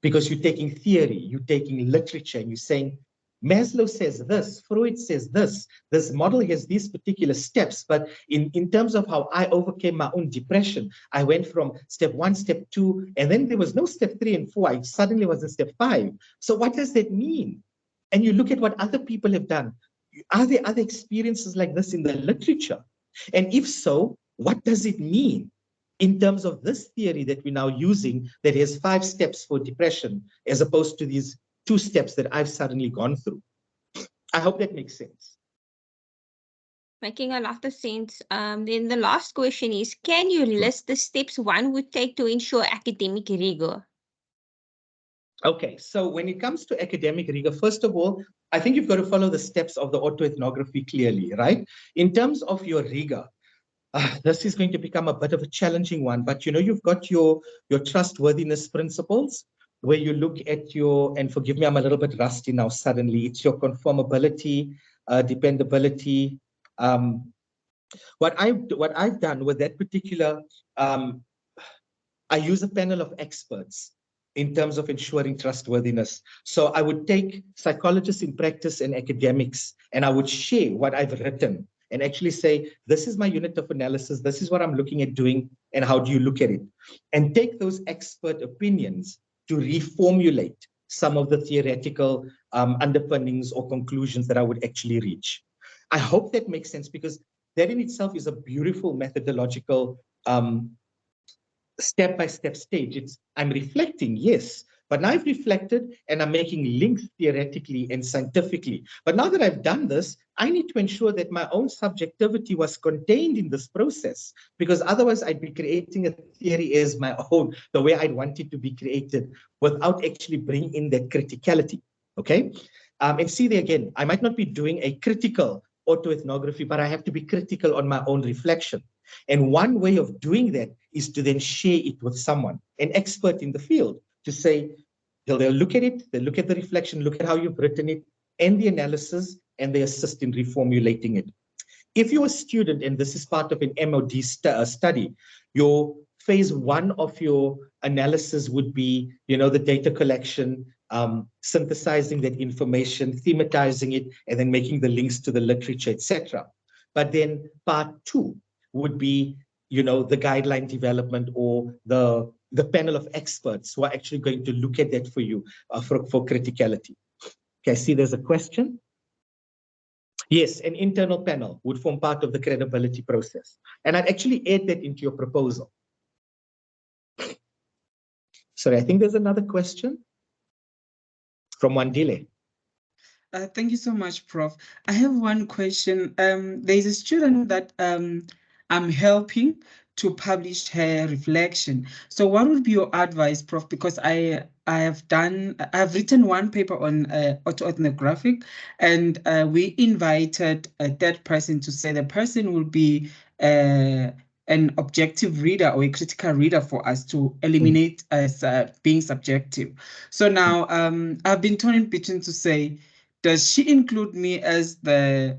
Because you're taking theory, you're taking literature, and you're saying, Maslow says this, Freud says this model has these particular steps, but in terms of how I overcame my own depression, I went from step 1, step 2, and then there was no step 3 and 4. I suddenly was in step 5. So what does that mean? And you look at what other people have done. Are there other experiences like this in the literature? And if so, what does it mean in terms of this theory that we're now using that has 5 steps for depression, as opposed to these 2 steps that I've suddenly gone through? I hope that makes sense. Making a lot of sense. Then the last question is, can you list the steps one would take to ensure academic rigor? Okay, so when it comes to academic rigor, first of all, I think you've got to follow the steps of the autoethnography clearly, right? In terms of your rigor, this is going to become a bit of a challenging one, but you've got your trustworthiness principles, where you look at your, and forgive me, I'm a little bit rusty now suddenly, it's your conformability, dependability. What I've done with that particular, I use a panel of experts in terms of ensuring trustworthiness. So I would take psychologists in practice and academics, and I would share what I've written and actually say, this is my unit of analysis, this is what I'm looking at doing, and how do you look at it? And take those expert opinions to reformulate some of the theoretical underpinnings or conclusions that I would actually reach. I hope that makes sense, because that in itself is a beautiful methodological step-by-step stage. I'm reflecting, yes, but now I've reflected and I'm making links theoretically and scientifically. But now that I've done this, I need to ensure that my own subjectivity was contained in this process, because otherwise I'd be creating a theory as my own, the way I'd want it to be created, without actually bringing in that criticality, okay? And see there again, I might not be doing a critical autoethnography, but I have to be critical on my own reflection. And one way of doing that is to then share it with someone, an expert in the field, to say, they'll look at it, they look at the reflection, look at how you've written it, and the analysis, and they assist in reformulating it. If you're a student, and this is part of an MOD study, your phase 1 of your analysis would be, the data collection, synthesizing that information, thematizing it, and then making the links to the literature, etc. But then part 2 would be, the guideline development, or the panel of experts who are actually going to look at that for you for criticality. Okay, I see there's a question. Yes, an internal panel would form part of the credibility process. And I'd actually add that into your proposal. Sorry, I think there's another question from Wandile. Thank you so much, Prof. I have one question. There's a student that I'm helping to publish her reflection. So what would be your advice, Prof? Because I've written one paper on autoethnographic, and we invited a third person to say the person will be an objective reader or a critical reader for us to eliminate as being subjective. So now I've been torn in between to say, does she include me as the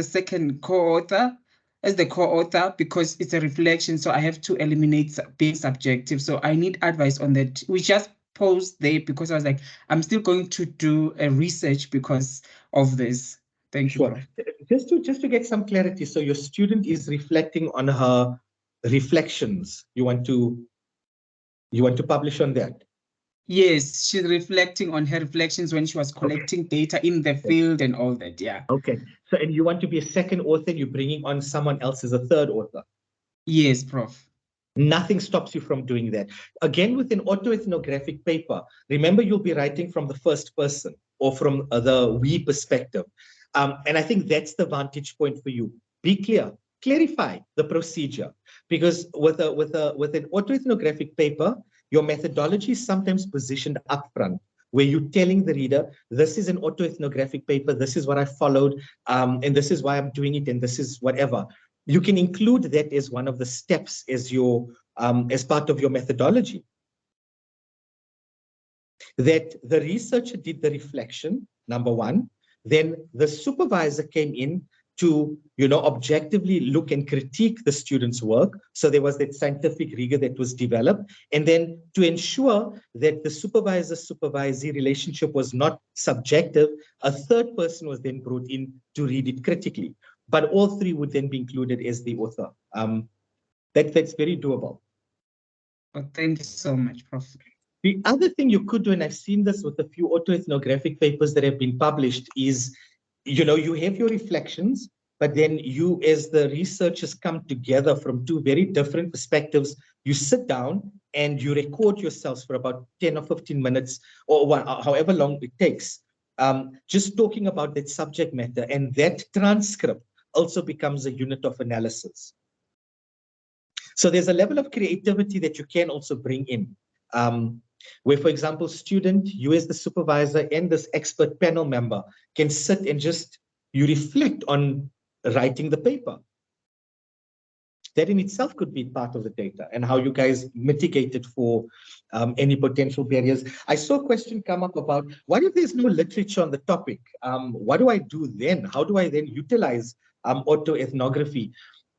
second co-author, as the co-author, because it's a reflection, so I have to eliminate being subjective. So I need advice on that. We just posed there because I was like, I'm still going to do a research because of this. Thank you. Sure. Just to get some clarity, so your student is reflecting on her reflections. You want to publish on that? Yes, she's reflecting on her reflections when she was collecting data in the field and all that, yeah. Okay, so and you want to be a second author, you're bringing on someone else as a third author? Yes, Prof. Nothing stops you from doing that. Again, with an autoethnographic paper, remember you'll be writing from the first person or from the we perspective. And I think that's the vantage point for you. Be clear, clarify the procedure, because with an autoethnographic paper, your methodology is sometimes positioned upfront, where you're telling the reader, this is an autoethnographic paper, this is what I followed, and this is why I'm doing it, and this is whatever. You can include that as one of the steps as part of your methodology. That the researcher did the reflection, number one, then the supervisor came in to, objectively look and critique the student's work. So there was that scientific rigor that was developed. And then to ensure that the supervisor-supervisee relationship was not subjective, a third person was then brought in to read it critically. But all three would then be included as the author. That's very doable. Well, thank you so much, Prof. The other thing you could do, and I've seen this with a few autoethnographic papers that have been published, is, you have your reflections, but then you, as the researchers come together from two very different perspectives, you sit down and you record yourselves for about 10 or 15 minutes, or however long it takes, just talking about that subject matter. And that transcript also becomes a unit of analysis. So there's a level of creativity that you can also bring in. Where, for example, student, you as the supervisor and this expert panel member can sit and you reflect on writing the paper. That in itself could be part of the data and how you guys mitigate it for any potential barriers. I saw a question come up about, what if there's no literature on the topic? What do I do then? How do I then utilize autoethnography?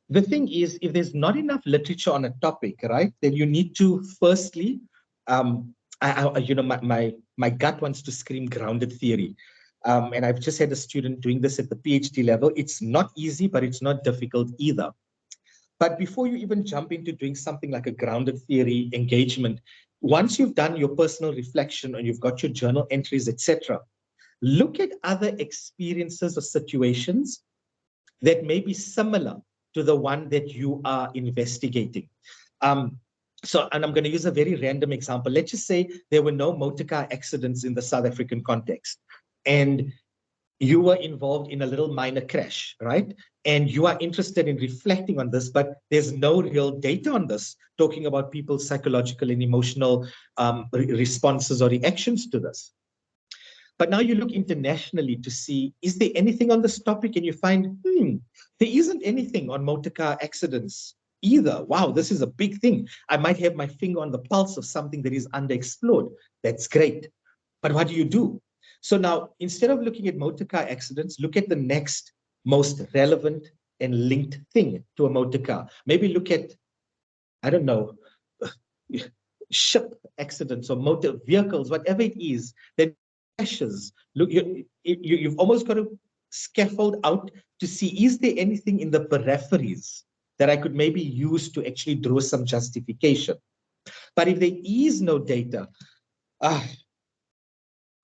The thing is, if there's not enough literature on a topic, right, then you need to firstly, my gut wants to scream grounded theory. And I've just had a student doing this at the PhD level. It's not easy, but it's not difficult either. But before you even jump into doing something like a grounded theory engagement, once you've done your personal reflection and you've got your journal entries, etc., look at other experiences or situations that may be similar to the one that you are investigating. And I'm going to use a very random example. Let's just say there were no motor car accidents in the South African context, and you were involved in a little minor crash, right? And you are interested in reflecting on this, but there's no real data on this, talking about people's psychological and emotional responses or reactions to this. But now you look internationally to see, is there anything on this topic? And you find, there isn't anything on motor car accidents either. Wow, this is a big thing. I might have my finger on the pulse of something that is underexplored. That's great. But what do? So now, instead of looking at motor car accidents, look at the next most relevant and linked thing to a motor car. Maybe look at, I don't know, ship accidents or motor vehicles, whatever it is, that crashes. Look, you've almost got to scaffold out to see, is there anything in the peripheries that I could maybe use to actually draw some justification? But if there is no data,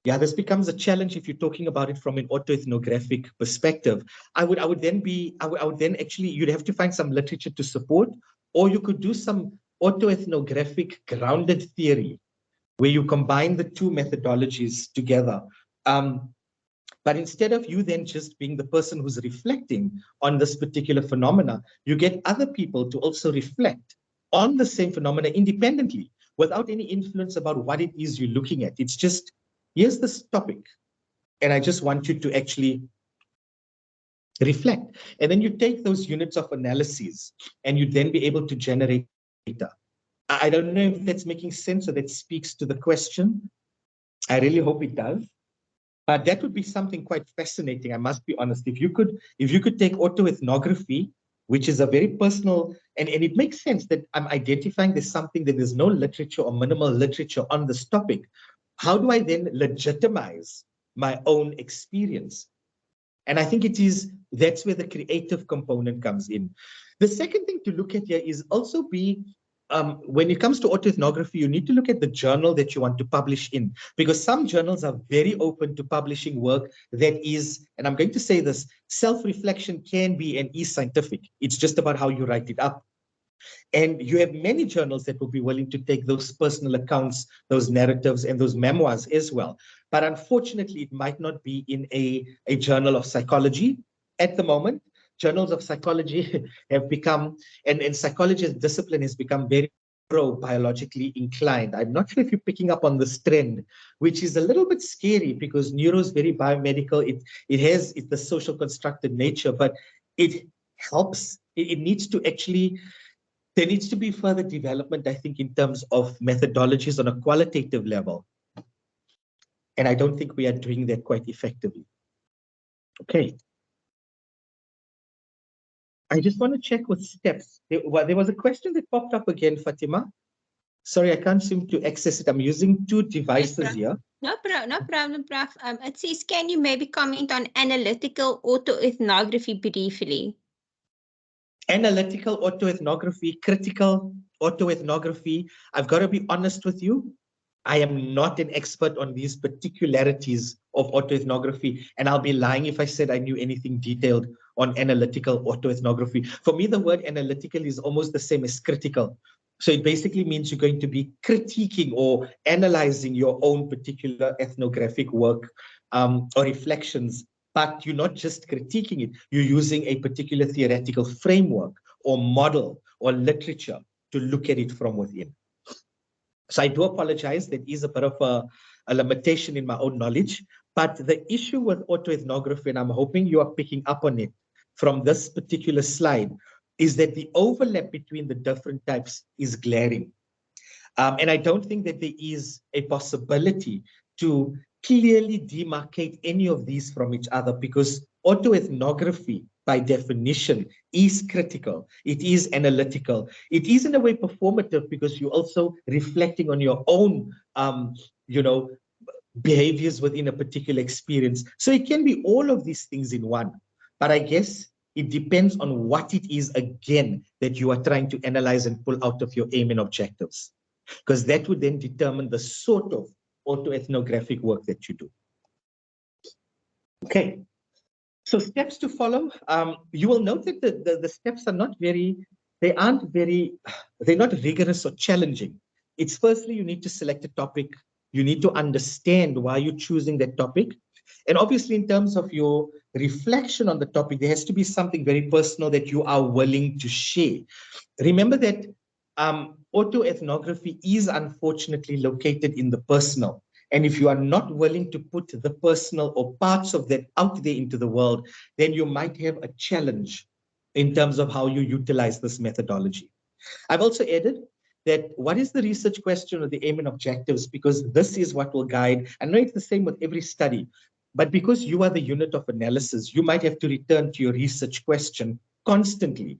this becomes a challenge if you're talking about it from an autoethnographic perspective. I would then actually, you'd have to find some literature to support, or you could do some autoethnographic grounded theory where you combine the two methodologies together. But instead of you then just being the person who's reflecting on this particular phenomena, you get other people to also reflect on the same phenomena independently, without any influence about what it is you're looking at. It's just, here's this topic, and I just want you to actually reflect. And then you take those units of analyses, and you then be able to generate data. I don't know if that's making sense or that speaks to the question. I really hope it does. But that would be something quite fascinating, I must be honest. If you could take autoethnography, which is a very personal, and it makes sense that I'm identifying there's something that there's no literature or minimal literature on this topic. How do I then legitimize my own experience? And I think that's where the creative component comes in. The second thing to look at here is also when it comes to autoethnography, you need to look at the journal that you want to publish in, because some journals are very open to publishing work that is, and I'm going to say this, self-reflection can be and is scientific. It's just about how you write it up. And you have many journals that will be willing to take those personal accounts, those narratives, and those memoirs as well. But unfortunately, it might not be in a journal of psychology at the moment. Journals of psychology have become, and psychology as discipline has become very pro-biologically inclined. I'm not sure if you're picking up on this trend, which is a little bit scary because neuro is very biomedical. It has the social constructed nature, but it helps. It needs to actually, there needs to be further development, I think, in terms of methodologies on a qualitative level. And I don't think we are doing that quite effectively. Okay. I just want to check with steps. There was a question that popped up again, Fatima. Sorry, I can't seem to access it. I'm using two devices here. No problem, Prof. It says, can you maybe comment on analytical autoethnography briefly? Analytical autoethnography, critical autoethnography. I've got to be honest with you. I am not an expert on these particularities of autoethnography, and I'll be lying if I said I knew anything detailed on analytical autoethnography. For me, the word analytical is almost the same as critical. So it basically means you're going to be critiquing or analyzing your own particular ethnographic work or reflections, but you're not just critiquing it, you're using a particular theoretical framework or model or literature to look at it from within. So I do apologize, there is a bit of a limitation in my own knowledge, but the issue with autoethnography, and I'm hoping you are picking up on it from this particular slide, is that the overlap between the different types is glaring. And I don't think that there is a possibility to clearly demarcate any of these from each other, because autoethnography, by definition, is critical. It is analytical. It is in a way performative, because you're also reflecting on your own, behaviors within a particular experience. So it can be all of these things in one. But I guess it depends on what it is, again, that you are trying to analyze and pull out of your aim and objectives, because that would then determine the sort of autoethnographic work that you do. Okay, so steps to follow. You will note that the steps are not they're not rigorous or challenging. It's firstly, you need to select a topic. You need to understand why you're choosing that topic. And obviously, in terms of your reflection on the topic, there has to be something very personal that you are willing to share. Remember that autoethnography is unfortunately located in the personal. And if you are not willing to put the personal or parts of that out there into the world, then you might have a challenge in terms of how you utilize this methodology. I've also added that what is the research question or the aim and objectives, because this is what will guide. I know it's the same with every study, but because you are the unit of analysis, you might have to return to your research question constantly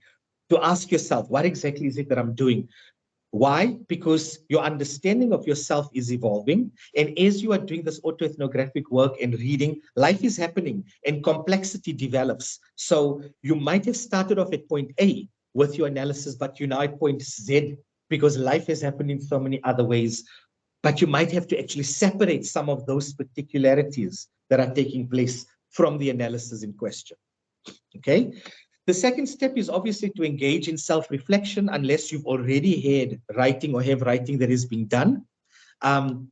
to ask yourself, what exactly is it that I'm doing? Why? Because your understanding of yourself is evolving. And as you are doing this autoethnographic work and reading, life is happening and complexity develops. So you might have started off at point A with your analysis, but you're now at point Z because life is happening in so many other ways. But you might have to actually separate some of those particularities that are taking place from the analysis in question. Okay? The second step is obviously to engage in self-reflection, unless you've already had writing or have writing that is being done. And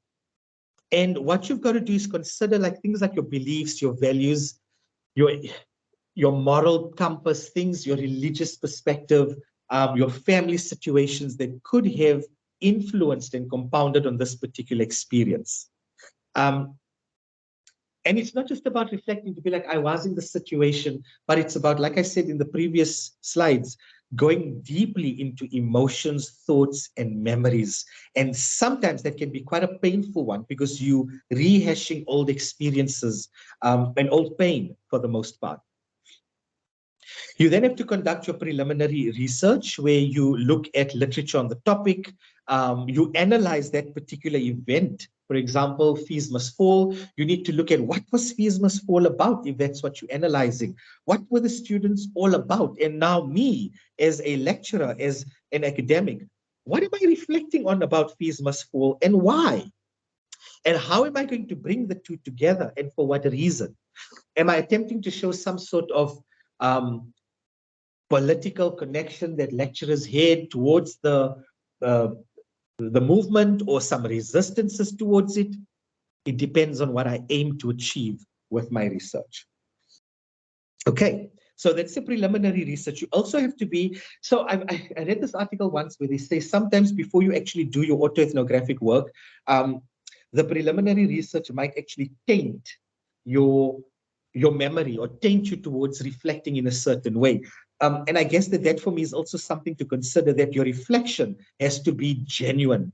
what you've got to do is consider things like your beliefs, your values, your moral compass, things, your religious perspective, your family situations that could have influenced and compounded on this particular experience. And it's not just about reflecting to be like, I was in the situation, but it's about, like I said in the previous slides, going deeply into emotions, thoughts, and memories. And sometimes that can be quite a painful one, because you rehashing old experiences and old pain for the most part. You then have to conduct your preliminary research, where you look at literature on the topic. You analyze that particular event. For example, Fees Must Fall. You need to look at what was Fees Must Fall about, if that's what you're analyzing. What were the students all about? And now me, as a lecturer, as an academic, what am I reflecting on about Fees Must Fall, and why? And how am I going to bring the two together, and for what reason? Am I attempting to show some sort of political connection that lecturers had towards the movement, or some resistances towards it? It depends on what I aim to achieve with my research. Okay, so that's the preliminary research. You also have to be, so I read this article once where they say sometimes before you actually do your autoethnographic work, the preliminary research might actually taint your memory, or taint you towards reflecting in a certain way. And I guess that for me is also something to consider, that your reflection has to be genuine.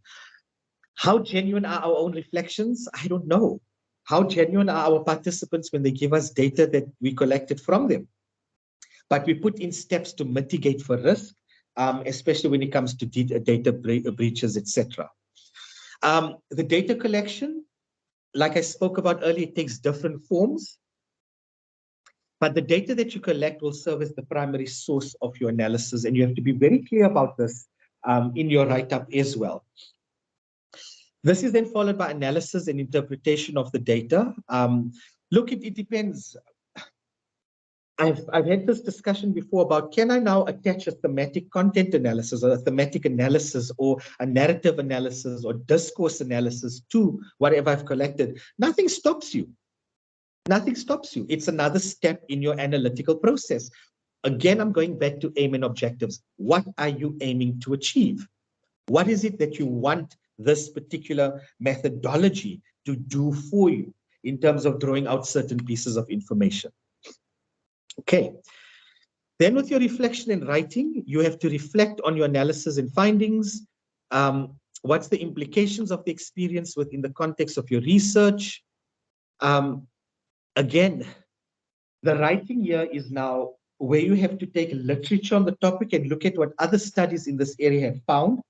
How genuine are our own reflections? I don't know. How genuine are our participants when they give us data that we collected from them? but we put in steps to mitigate for risk, especially when it comes to data breaches, etc. The data collection, like I spoke about earlier, it takes different forms, but the data that you collect will serve as the primary source of your analysis, and you have to be very clear about this in your write-up as well. This is then followed by analysis and interpretation of the data. Look, it depends. I've had this discussion before about, can I now attach a thematic content analysis or a thematic analysis or a narrative analysis or discourse analysis to whatever I've collected? Nothing stops you. Nothing stops you. It's another step in your analytical process. Again, I'm going back to aim and objectives. What are you aiming to achieve? What is it that you want this particular methodology to do for you in terms of drawing out certain pieces of information? Okay. Then with your reflection and writing, you have to reflect on your analysis and findings. What's the implications of the experience within the context of your research? Again, the writing here is now where you have to take literature on the topic and look at what other studies in this area have found,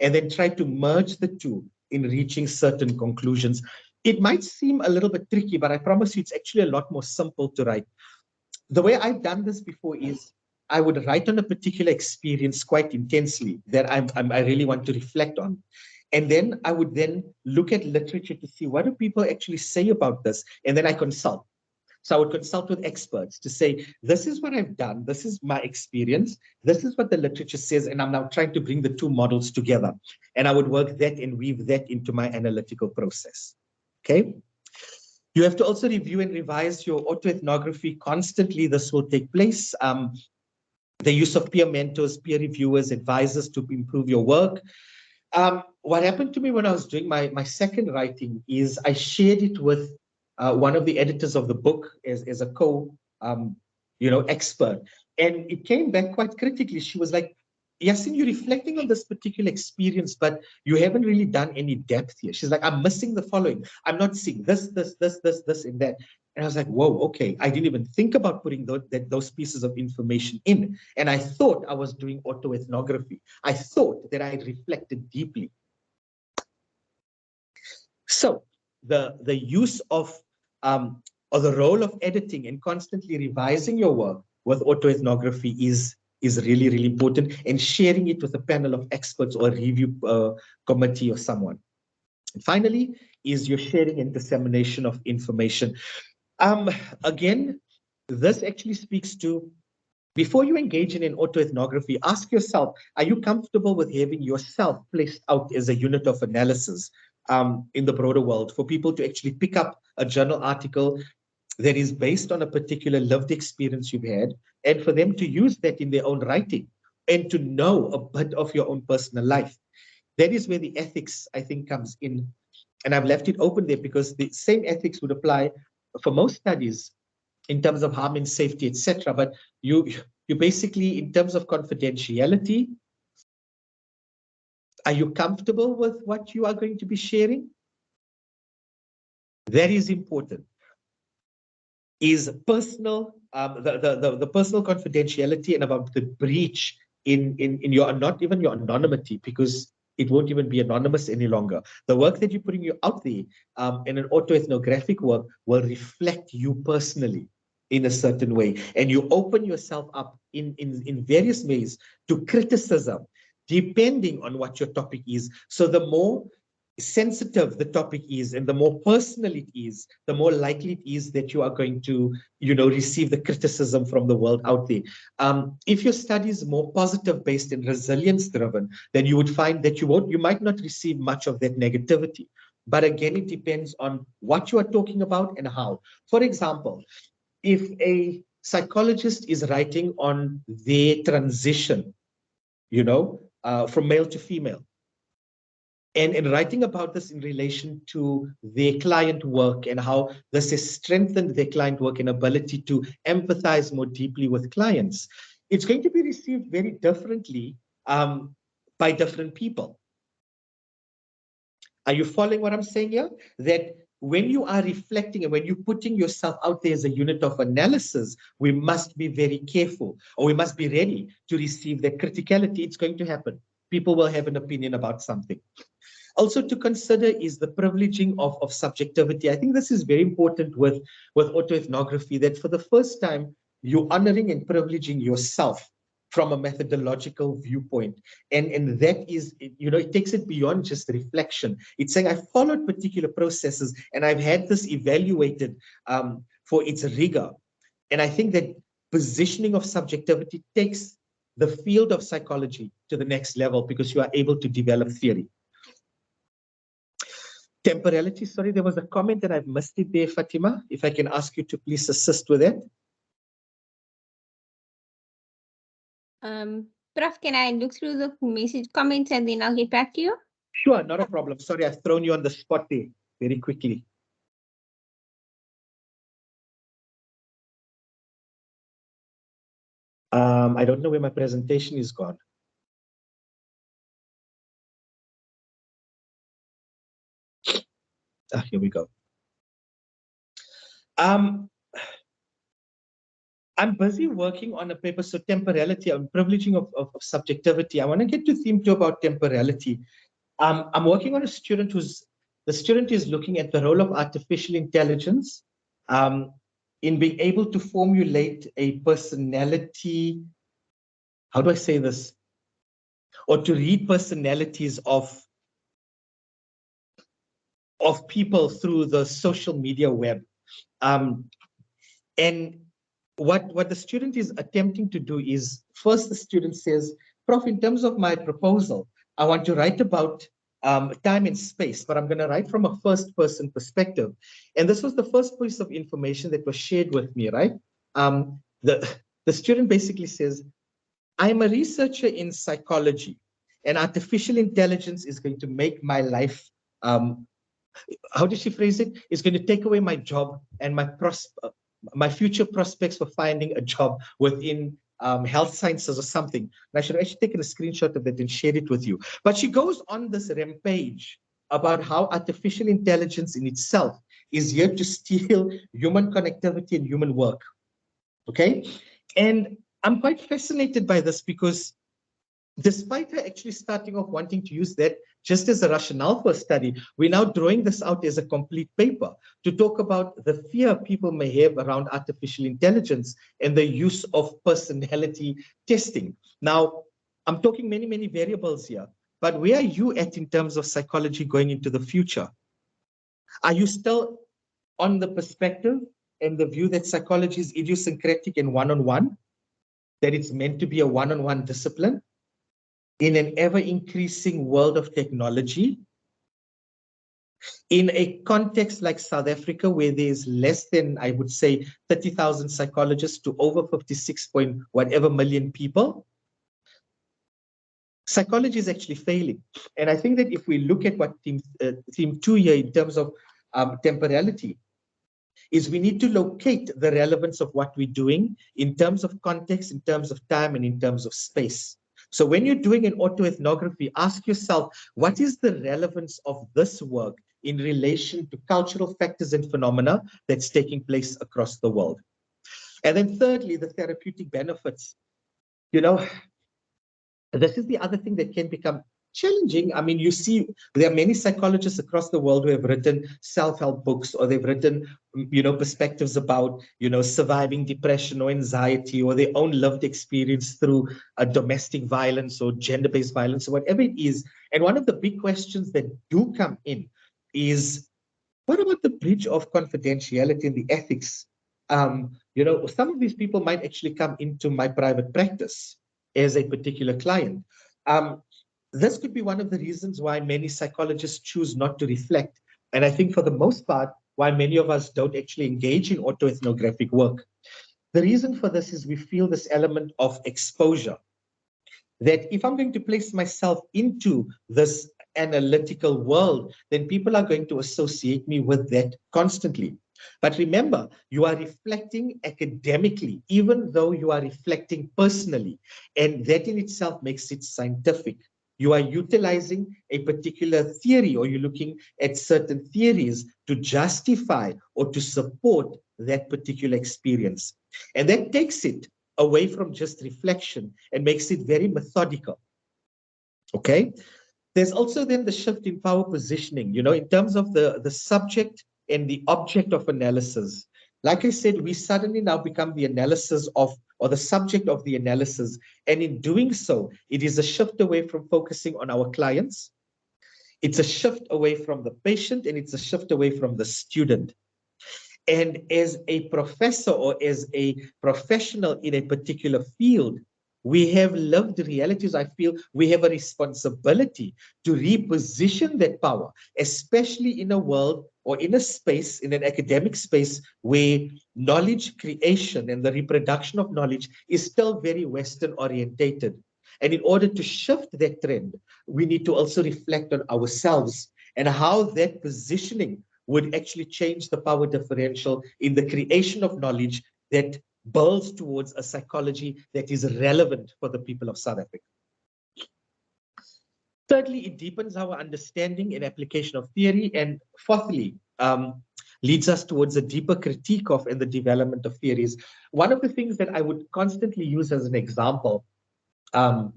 and then try to merge the two in reaching certain conclusions. It might seem a little bit tricky, but I promise you it's actually a lot more simple to write. The way I've done this before is I would write on a particular experience quite intensely that I really want to reflect on. And then I would then look at literature to see what do people actually say about this, and then I consult. So I would consult with experts to say, this is what I've done, this is my experience, this is what the literature says, and I'm now trying to bring the two models together. And I would work that and weave that into my analytical process. Okay. You have to also review and revise your autoethnography constantly. This will take place. The use of peer mentors, peer reviewers, advisors to improve your work. What happened to me when I was doing my second writing is I shared it with one of the editors of the book as a expert. And it came back quite critically. She was like, Yasin, you're reflecting on this particular experience, but you haven't really done any depth here. She's like, I'm missing the following. I'm not seeing this, and that. And I was like, whoa, okay. I didn't even think about putting those pieces of information in. And I thought I was doing autoethnography. I thought that I had reflected deeply. So the use of, or the role of editing and constantly revising your work with autoethnography is really, really important, and sharing it with a panel of experts or a review committee or someone. And finally, is your sharing and dissemination of information. Again, this actually speaks to, before you engage in an autoethnography, ask yourself, are you comfortable with having yourself placed out as a unit of analysis in the broader world, for people to actually pick up a journal article that is based on a particular lived experience you've had, and for them to use that in their own writing and to know a bit of your own personal life? That is where the ethics, I think, comes in. And I've left it open there because the same ethics would apply for most studies in terms of harm and safety, etc. But you basically, in terms of confidentiality, are you comfortable with what you are going to be sharing? That is important. Is personal, the personal confidentiality, and about the breach in your, not even your anonymity, because it won't even be anonymous any longer. The work that you're putting out there in an autoethnographic work will reflect you personally in a certain way, and you open yourself up in various ways to criticism, depending on what your topic is. So the more sensitive the topic is and the more personal it is, the more likely it is that you are going to, receive the criticism from the world out there. If your study is more positive based and resilience driven, then you would find that you might not receive much of that negativity. But again, it depends on what you are talking about and how. For example, if a psychologist is writing on their transition, from male to female, and in writing about this in relation to their client work and how this has strengthened their client work and ability to empathize more deeply with clients, it's going to be received very differently by different people. Are you following what I'm saying here? That when you are reflecting and when you're putting yourself out there as a unit of analysis, we must be very careful, or we must be ready to receive that criticality. It's going to happen. People will have an opinion about something. Also to consider is the privileging of subjectivity. I think this is very important with autoethnography, that for the first time, you're honoring and privileging yourself from a methodological viewpoint. And that is, it takes it beyond just reflection. It's saying I followed particular processes and I've had this evaluated for its rigor. And I think that positioning of subjectivity takes the field of psychology to the next level, because you are able to develop theory. Temporality, sorry, there was a comment and I've missed it there, Fatima. If I can ask you to please assist with that. Prof, can I look through the message comments and then I'll get back to you? Sure, not a problem. Sorry, I've thrown you on the spot there very quickly. I don't know where my presentation is gone. Here we go. I'm busy working on a paper, so temporality, privileging of subjectivity. I want to get to theme 2 about temporality. I'm working on a student the student is looking at the role of artificial intelligence in being able to formulate a personality, how do I say this? Or to read personalities of people through the social media web. And what the student is attempting to do is, first the student says, Prof, in terms of my proposal, I want to write about time and space, but I'm going to write from a first person perspective. And this was the first piece of information that was shared with me, right? The student basically says, I'm a researcher in psychology, and artificial intelligence is going to make my life, how did she phrase it? It's going to take away my job and my future prospects for finding a job within health sciences or something. And I should have actually taken a screenshot of that and shared it with you. But she goes on this rampage about how artificial intelligence in itself is here to steal human connectivity and human work. Okay? And I'm quite fascinated by this, because despite her actually starting off wanting to use that just as a rationale for a study, we're now drawing this out as a complete paper to talk about the fear people may have around artificial intelligence and the use of personality testing. Now, I'm talking many, many variables here, but where are you at in terms of psychology going into the future? Are you still on the perspective and the view that psychology is idiosyncratic and one-on-one, that it's meant to be a one-on-one discipline? In an ever-increasing world of technology, in a context like South Africa, where there's less than, I would say, 30,000 psychologists to over 56 point whatever million people, psychology is actually failing. And I think that if we look at what theme 2 here in terms of temporality, is we need to locate the relevance of what we're doing in terms of context, in terms of time, and in terms of space. So when you're doing an autoethnography, ask yourself, what is the relevance of this work in relation to cultural factors and phenomena that's taking place across the world? And then thirdly, the therapeutic benefits. This is the other thing that can become challenging. I mean, you see, there are many psychologists across the world who have written self-help books, or they've written, perspectives about, surviving depression or anxiety, or their own lived experience through domestic violence or gender-based violence or whatever it is. And one of the big questions that do come in is, what about the breach of confidentiality and the ethics? Some of these people might actually come into my private practice as a particular client. This could be one of the reasons why many psychologists choose not to reflect. And I think for the most part, why many of us don't actually engage in autoethnographic work. The reason for this is we feel this element of exposure. That if I'm going to place myself into this analytical world, then people are going to associate me with that constantly. But remember, you are reflecting academically, even though you are reflecting personally. And that in itself makes it scientific. You are utilizing a particular theory, or you're looking at certain theories to justify or to support that particular experience. And that takes it away from just reflection and makes it very methodical. Okay? There's also then the shift in power positioning, in terms of the subject and the object of analysis. Like I said, we suddenly now become the analysis of, or the subject of the analysis. And in doing so, it is a shift away from focusing on our clients. It's a shift away from the patient, and it's a shift away from the student. And as a professor or as a professional in a particular field, we have lived realities. I feel we have a responsibility to reposition that power, especially in a world or in a space, in an academic space, where knowledge creation and the reproduction of knowledge is still very Western orientated. And in order to shift that trend, we need to also reflect on ourselves and how that positioning would actually change the power differential in the creation of knowledge that builds towards a psychology that is relevant for the people of South Africa. Thirdly, it deepens our understanding and application of theory. And fourthly, leads us towards a deeper critique of and the development of theories. One of the things that I would constantly use as an example, and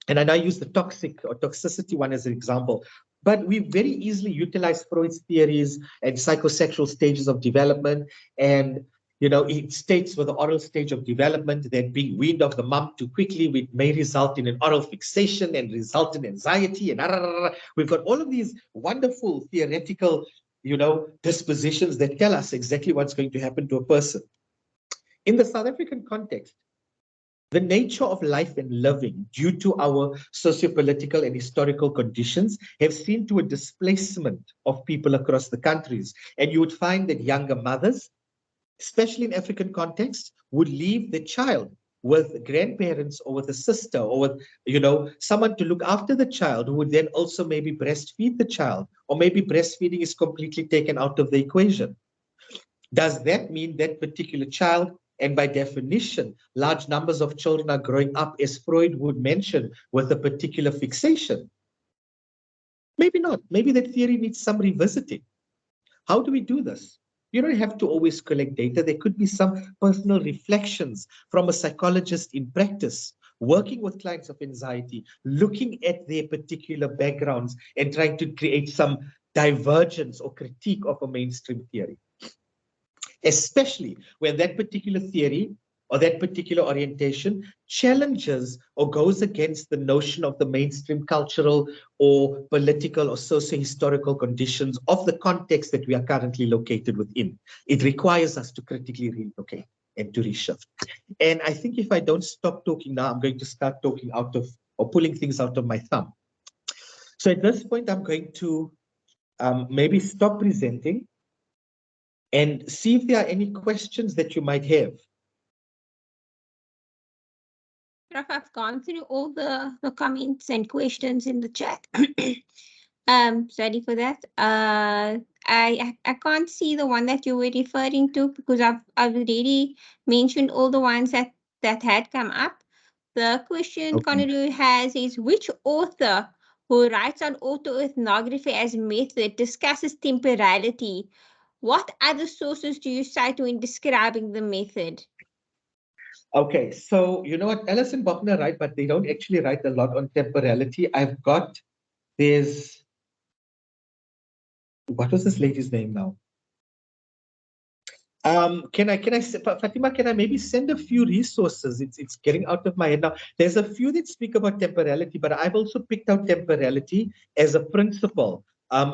I know I use the toxic or toxicity one as an example, but we very easily utilize Freud's theories and psychosexual stages of development. And, it states with the oral stage of development that being weaned off the mum too quickly may result in an oral fixation and result in anxiety. And we've got all of these wonderful theoretical, dispositions that tell us exactly what's going to happen to a person. In the South African context, the nature of life and living, due to our socio-political and historical conditions, have seen to a displacement of people across the countries. And you would find that younger mothers, especially in African context, would leave the child with grandparents or with a sister or with, someone to look after the child, who would then also maybe breastfeed the child, or maybe breastfeeding is completely taken out of the equation. Does that mean that particular child, and by definition, large numbers of children are growing up, as Freud would mention, with a particular fixation? Maybe not. Maybe that theory needs some revisiting. How do we do this? You don't have to always collect data. There could be some personal reflections from a psychologist in practice, working with clients of anxiety, looking at their particular backgrounds and trying to create some divergence or critique of a mainstream theory. Especially when that particular theory or that particular orientation challenges or goes against the notion of the mainstream cultural or political or socio-historical conditions of the context that we are currently located within. It requires us to critically relocate and to reshift. And I think if I don't stop talking now, I'm going to start talking out of, or pulling things out of my thumb. So at this point, I'm going to maybe stop presenting and see if there are any questions that you might have. Prof, I've gone through all the comments and questions in the chat. Sorry for that. I can't see the one that you were referring to, because I've already mentioned all the ones that had come up. The question Connery has is, which author who writes on autoethnography as method discusses temporality? What other sources do you cite when describing the method? Okay, so you know what, Ellis and Buckner write, but they don't actually write a lot on temporality. There's, what was this lady's name now? Fatima, can I maybe send a few resources? It's getting out of my head now. There's a few that speak about temporality, but I've also picked out temporality as a principle,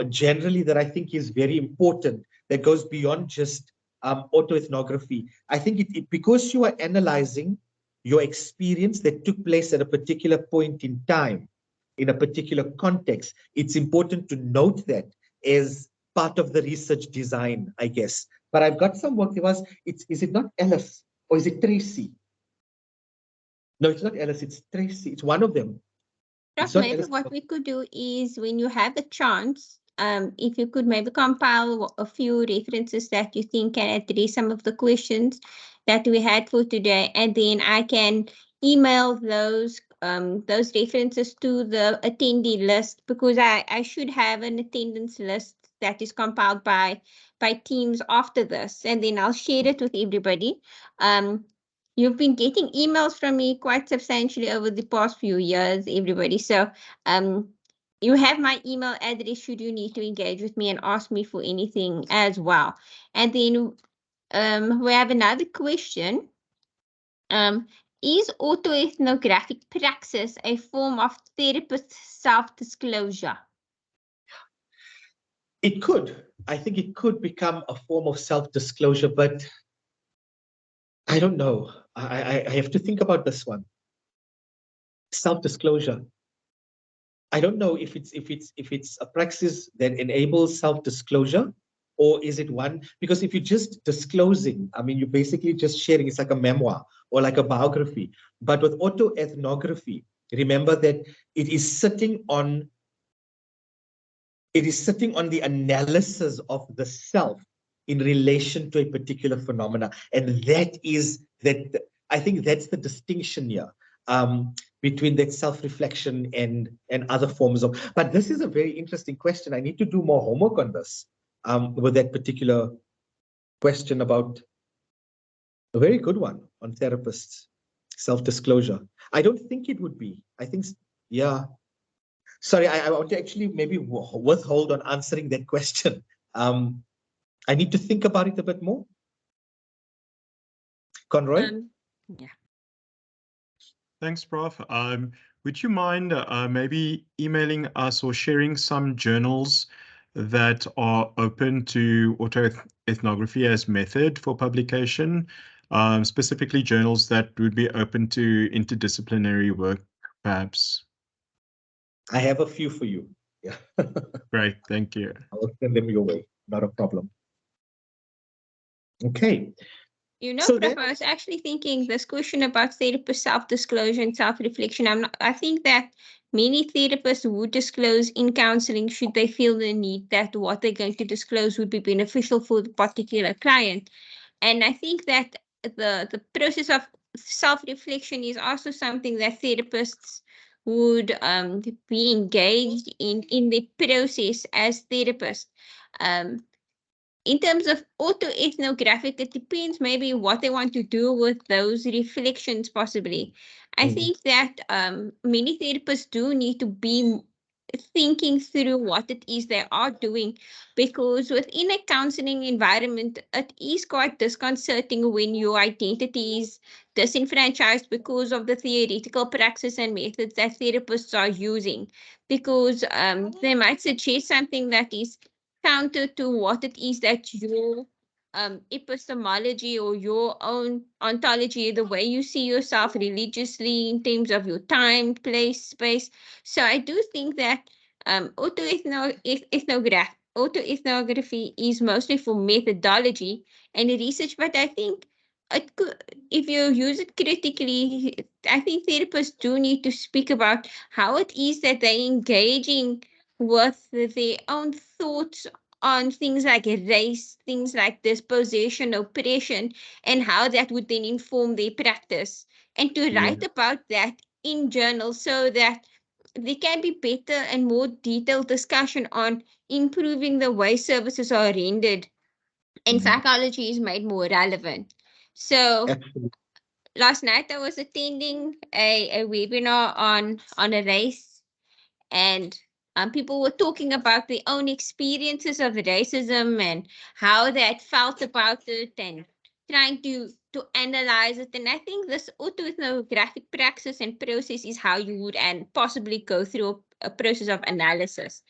generally, that I think is very important, that goes beyond just autoethnography. I think because you are analyzing your experience that took place at a particular point in time, in a particular context, it's important to note that as part of the research design, I guess. But I've got some work. Is it not Ellis or is it Tracy? No, it's not Ellis, it's Tracy. It's one of them. Maybe what we could do is, when you have the chance, if you could maybe compile a few references that you think can address some of the questions that we had for today, and then I can email those references to the attendee list, because I should have an attendance list that is compiled by Teams after this, and then I'll share it with everybody. You've been getting emails from me quite substantially over the past few years, everybody. So you have my email address should you need to engage with me and ask me for anything as well. And then we have another question. Is autoethnographic praxis a form of therapist self-disclosure? It could. I think it could become a form of self-disclosure, but I don't know. I have to think about this one. Self-disclosure. I don't know if it's a praxis that enables self-disclosure, or is it one? Because if you're just disclosing, I mean, you're basically just sharing. It's like a memoir or like a biography. But with autoethnography, remember that it is sitting on the analysis of the self in relation to a particular phenomena. And I think that's the distinction here between that self-reflection and other forms of, but this is a very interesting question. I need to do more homework on this with that particular question about a very good one on therapists, self-disclosure. I don't think it would be. I think, yeah. Sorry, I want to actually maybe withhold on answering that question. I need to think about it a bit more. Conroy? Yeah. Thanks, Prof. Would you mind maybe emailing us or sharing some journals that are open to autoethnography as method for publication, specifically journals that would be open to interdisciplinary work, perhaps? I have a few for you. Yeah. Great, thank you. I'll send them your way. Not a problem. Okay. You know, So Prof, I was actually thinking this question about therapist self-disclosure and self-reflection. I think that many therapists would disclose in counseling should they feel the need that what they're going to disclose would be beneficial for the particular client. And I think that the process of self-reflection is also something that therapists would be engaged in the process as therapists. In terms of autoethnographic, it depends maybe what they want to do with those reflections possibly. I think that many therapists do need to be thinking through what it is they are doing, because within a counseling environment, it is quite disconcerting when your identity is disenfranchised because of the theoretical praxis and methods that therapists are using, because they might suggest something that is counter to what it is that your epistemology or your own ontology, the way you see yourself religiously in terms of your time, place, space. So I do think that autoethnography is mostly for methodology and research, but I think it could, if you use it critically, I think therapists do need to speak about how it is that they're engaging with their own thoughts on things like race, things like dispossession, oppression, and how that would then inform their practice. And to write about that in journals so that there can be better and more detailed discussion on improving the way services are rendered and psychology is made more relevant. So last night I was attending a webinar on a race, and people were talking about their own experiences of racism and how they had felt about it and trying to analyze it. And I think this autoethnographic praxis and process is how you would and possibly go through a process of analysis.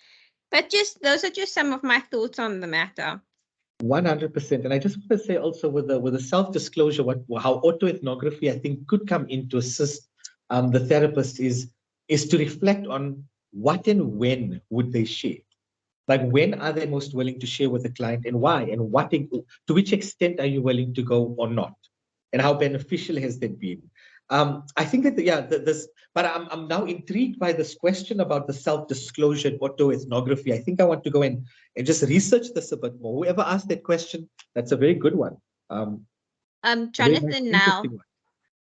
But just those are just some of my thoughts on the matter. 100%. And I just want to say also with the self-disclosure, how autoethnography I think could come in to assist the therapist is to reflect on what and when would they share. Like, when are they most willing to share with the client, and why, and to which extent are you willing to go or not, and how beneficial has that been? I think that but I'm now intrigued by this question about the self-disclosure and autoethnography. I think I want to go and just research this a bit more. Whoever asked that question, that's a very good one. Jonathan now.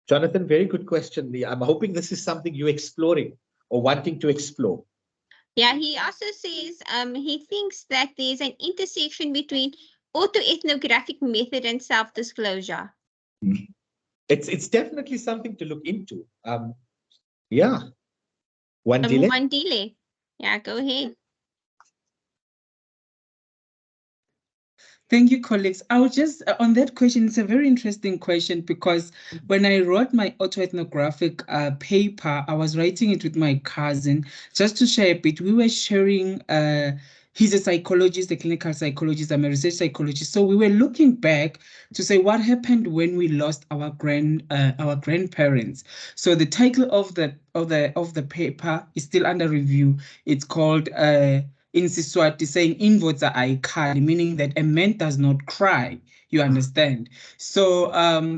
Jonathan, very good question. I'm hoping this is something you're exploring or wanting to explore. Yeah, he also says he thinks that there's an intersection between autoethnographic method and self-disclosure. It's definitely something to look into. Yeah. Wandile? Wandile. Yeah, go ahead. Thank you, colleagues. I would just, on that question, it's a very interesting question because when I wrote my autoethnographic paper, I was writing it with my cousin. Just to share a bit, we were sharing, he's a psychologist, a clinical psychologist, I'm a research psychologist. So we were looking back to say what happened when we lost our grandparents. So the title of the paper is still under review. It's called in Siswati saying invoza aikali, meaning that a man does not cry. You understand? So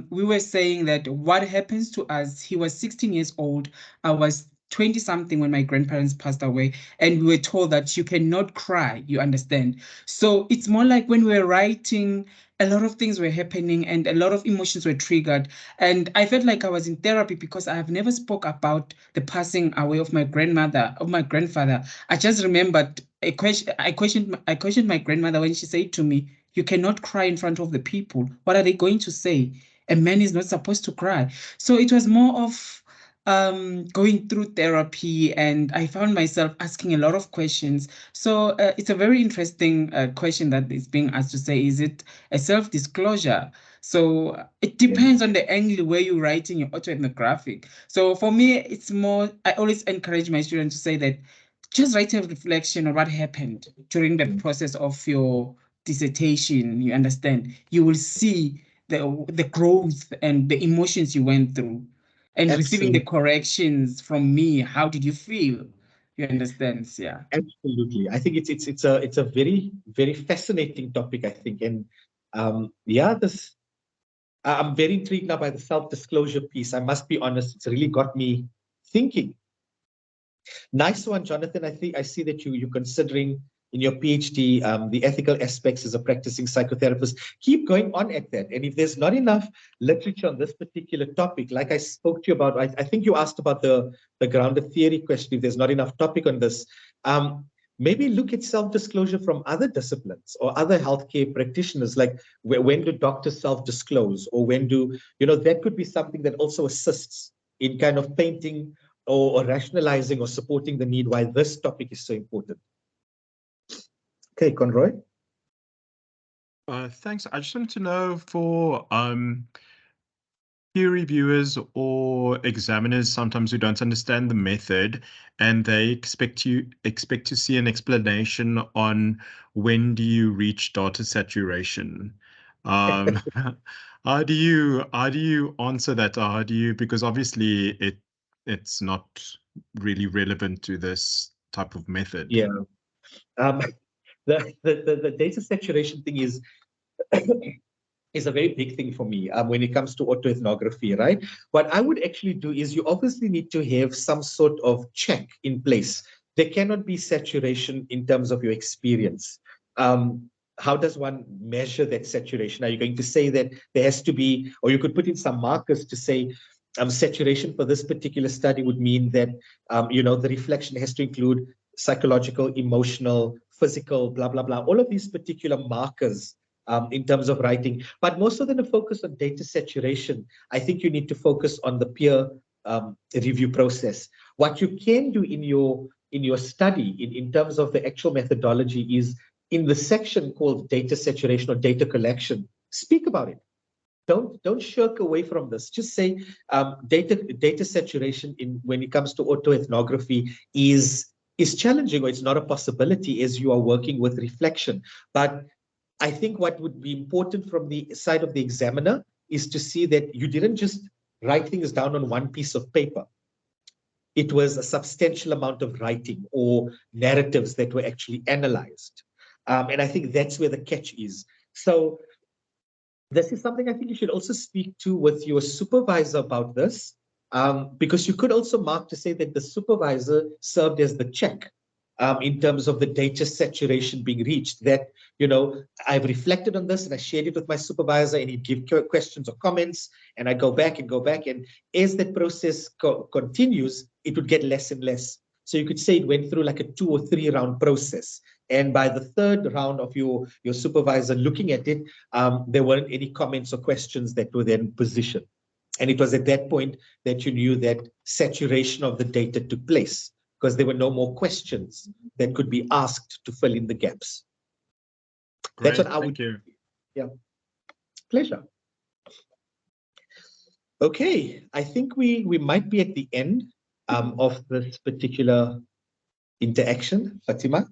we were saying that what happens to us, he was 16 years old, I was 20 something when my grandparents passed away, and we were told that you cannot cry, you understand? So it's more like when we were writing, a lot of things were happening and a lot of emotions were triggered. And I felt like I was in therapy because I have never spoke about the passing away of my grandfather. I just remembered a question. I questioned my grandmother when she said to me, "You cannot cry in front of the people. What are they going to say? A man is not supposed to cry." So it was more of going through therapy, and I found myself asking a lot of questions. So it's a very interesting question that is being asked to say, is it a self-disclosure? So it depends on the angle where you're writing your autoethnographic. So for me, it's more, I always encourage my students to say that just write a reflection on what happened during the process of your dissertation. You understand? You will see the growth and the emotions you went through. And receiving the corrections from me, how did you feel? You understand? Yeah. Absolutely. I think it's a very, very fascinating topic, I think. And yeah, I'm very intrigued now by the self-disclosure piece. I must be honest, it's really got me thinking. Nice one, Jonathan. I see that you're considering in your PhD the ethical aspects as a practicing psychotherapist. Keep going on at that. And if there's not enough literature on this particular topic, like I spoke to you about, I think you asked about the grounded theory question. If there's not enough topic on this, maybe look at self-disclosure from other disciplines or other healthcare practitioners, like when do doctors self-disclose, or when do, that could be something that also assists in kind of painting or rationalizing or supporting the need why this topic is so important. Okay, Conroy. Thanks. I just wanted to know for peer reviewers or examiners sometimes who don't understand the method and they expect to see an explanation on when do you reach data saturation. How do you answer that? Or how do you, because obviously it's not really relevant to this type of method. Yeah. The data saturation thing is a very big thing for me when it comes to autoethnography, right? What I would actually do is you obviously need to have some sort of check in place. There cannot be saturation in terms of your experience. How does one measure that saturation? Are you going to say that there has to be, or you could put in some markers to say, saturation for this particular study would mean that, the reflection has to include psychological, emotional, physical, blah, blah, blah, all of these particular markers in terms of writing. But more so than a focus on data saturation, I think you need to focus on the peer review process. What you can do in your study in terms of the actual methodology is in the section called data saturation or data collection, speak about it. Don't shirk away from this. Just say data saturation when it comes to autoethnography is challenging, or it's not a possibility as you are working with reflection. But I think what would be important from the side of the examiner is to see that you didn't just write things down on one piece of paper. It was a substantial amount of writing or narratives that were actually analyzed. And I think that's where the catch is. So this is something I think you should also speak to with your supervisor about this, because you could also mark to say that the supervisor served as the check. in terms of the data saturation being reached, that, you know, I've reflected on this and I shared it with my supervisor and he'd give questions or comments and I go back. And as that process continues, it would get less and less. So you could say it went through like a 2 or 3 round process. And by the 3rd round of your supervisor looking at it, there weren't any comments or questions that were then positioned. And it was at that point that you knew that saturation of the data took place, because there were no more questions that could be asked to fill in the gaps. Great, That's what I would do. Yeah, pleasure. Okay, I think we might be at the end of this particular interaction, Fatima.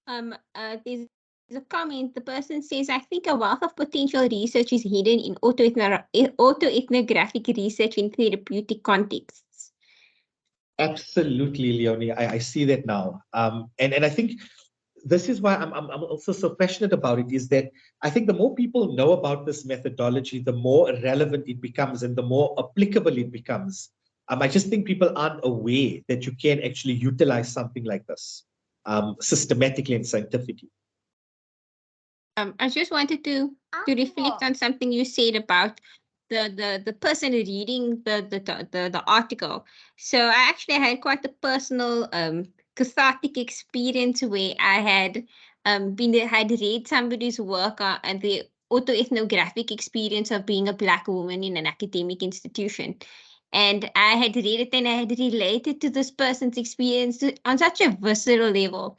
There's a comment. The person says, I think a wealth of potential research is hidden in autoethnographic research in therapeutic contexts. Absolutely, Leonie. I see that now. And I think this is why I'm also so passionate about it, is that I think the more people know about this methodology, the more relevant it becomes and the more applicable it becomes. I just think people aren't aware that you can actually utilize something like this systematically and scientifically. I just wanted to reflect on something you said about the person reading the article. So I actually had quite a personal cathartic experience where I had read somebody's work and the autoethnographic experience of being a Black woman in an academic institution. And I had read it and I had related to this person's experience on such a visceral level.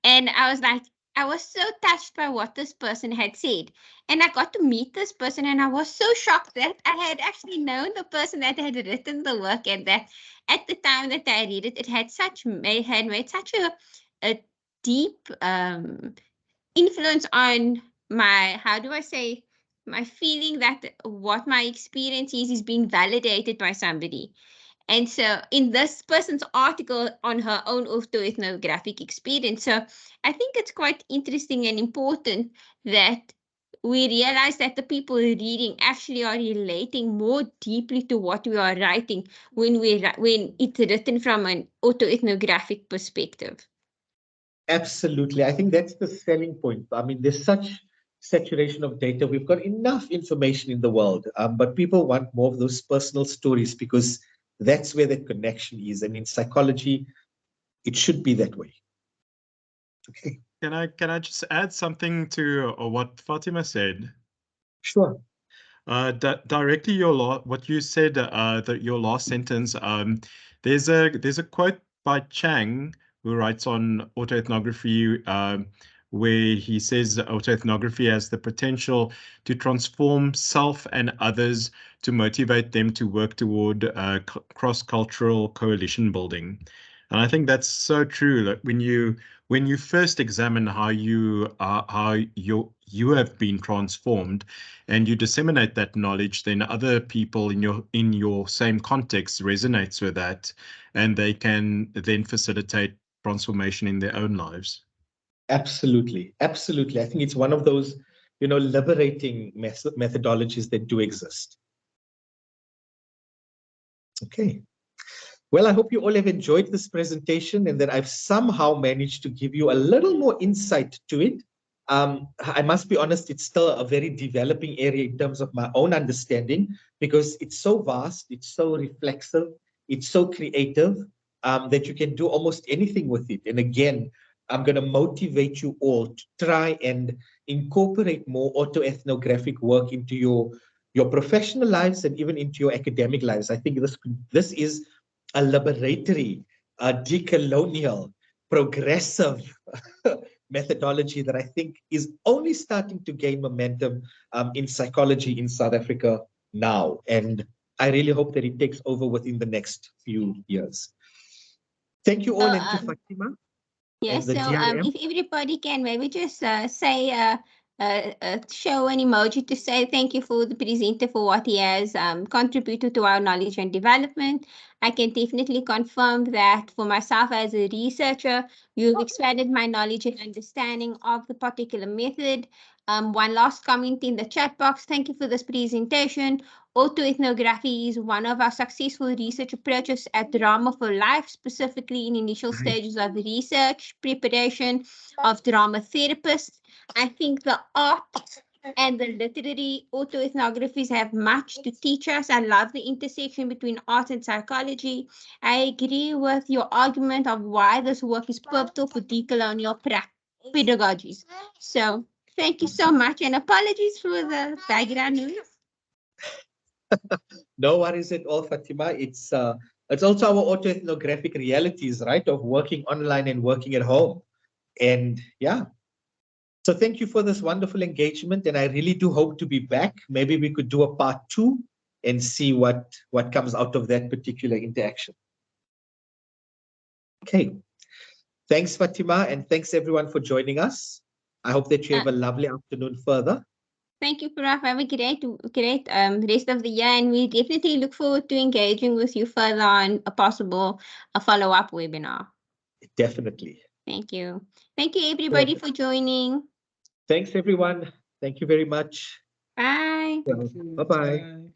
And I was like, I was so touched by what this person had said. And I got to meet this person and I was so shocked that I had actually known the person that had written the work, and that at the time that I read it, it had made such a deep influence on my, how do I say, my feeling that what my experience is being validated by somebody. And so in this person's article on her own autoethnographic experience, so I think it's quite interesting and important that we realize that the people reading actually are relating more deeply to what we are writing when it's written from an autoethnographic perspective. Absolutely. I think that's the selling point. I mean, there's such saturation of data. We've got enough information in the world, but people want more of those personal stories because that's where the connection is. And in psychology, it should be that way. Okay. Can I just add something to what Fatima said? Sure. Directly what you said, that your last sentence. There's a quote by Chang, who writes on autoethnography, where he says autoethnography has the potential to transform self and others, to motivate them to work toward cross-cultural coalition building. And I think that's so true. Like when you first examine how you have been transformed, and you disseminate that knowledge, then other people in your same context resonates with that, and they can then facilitate transformation in their own lives. Absolutely. Absolutely. I think it's one of those, liberating methodologies that do exist. Okay. Well, I hope you all have enjoyed this presentation and that I've somehow managed to give you a little more insight to it. I must be honest, it's still a very developing area in terms of my own understanding, because it's so vast, it's so reflexive, it's so creative, that you can do almost anything with it. And again, I'm going to motivate you all to try and incorporate more autoethnographic work into your professional lives and even into your academic lives. I think this is a liberatory, decolonial, progressive methodology that I think is only starting to gain momentum in psychology in South Africa now. And I really hope that it takes over within the next few years. Thank you all, and to Fatima. Yes, so if everybody can maybe just say, show an emoji to say thank you for the presenter for what he has contributed to our knowledge and development. I can definitely confirm that for myself as a researcher, you've expanded my knowledge and understanding of the particular method. One last comment in the chat box. Thank you for this presentation. Autoethnography is one of our successful research approaches at Drama for Life, specifically in initial stages of research, preparation of drama therapists. I think the art and the literary autoethnographies have much to teach us. I love the intersection between art and psychology. I agree with your argument of why this work is pivotal for decolonial pedagogies. So thank you so much, and apologies for the background noise. No worries at all, Fatima. It's also our autoethnographic realities, right, of working online and working at home. And yeah, so thank you for this wonderful engagement, and I really do hope to be back. Maybe we could do a part 2 and see what comes out of that particular interaction. Okay. Thanks, Fatima, and thanks everyone for joining us. I hope that you have a lovely afternoon further. Thank you, Prof. Have a great rest of the year, and we definitely look forward to engaging with you further on a possible follow-up webinar. Definitely. Thank you. Thank you, everybody, for joining. Thanks, everyone. Thank you very much. Bye. Bye-bye.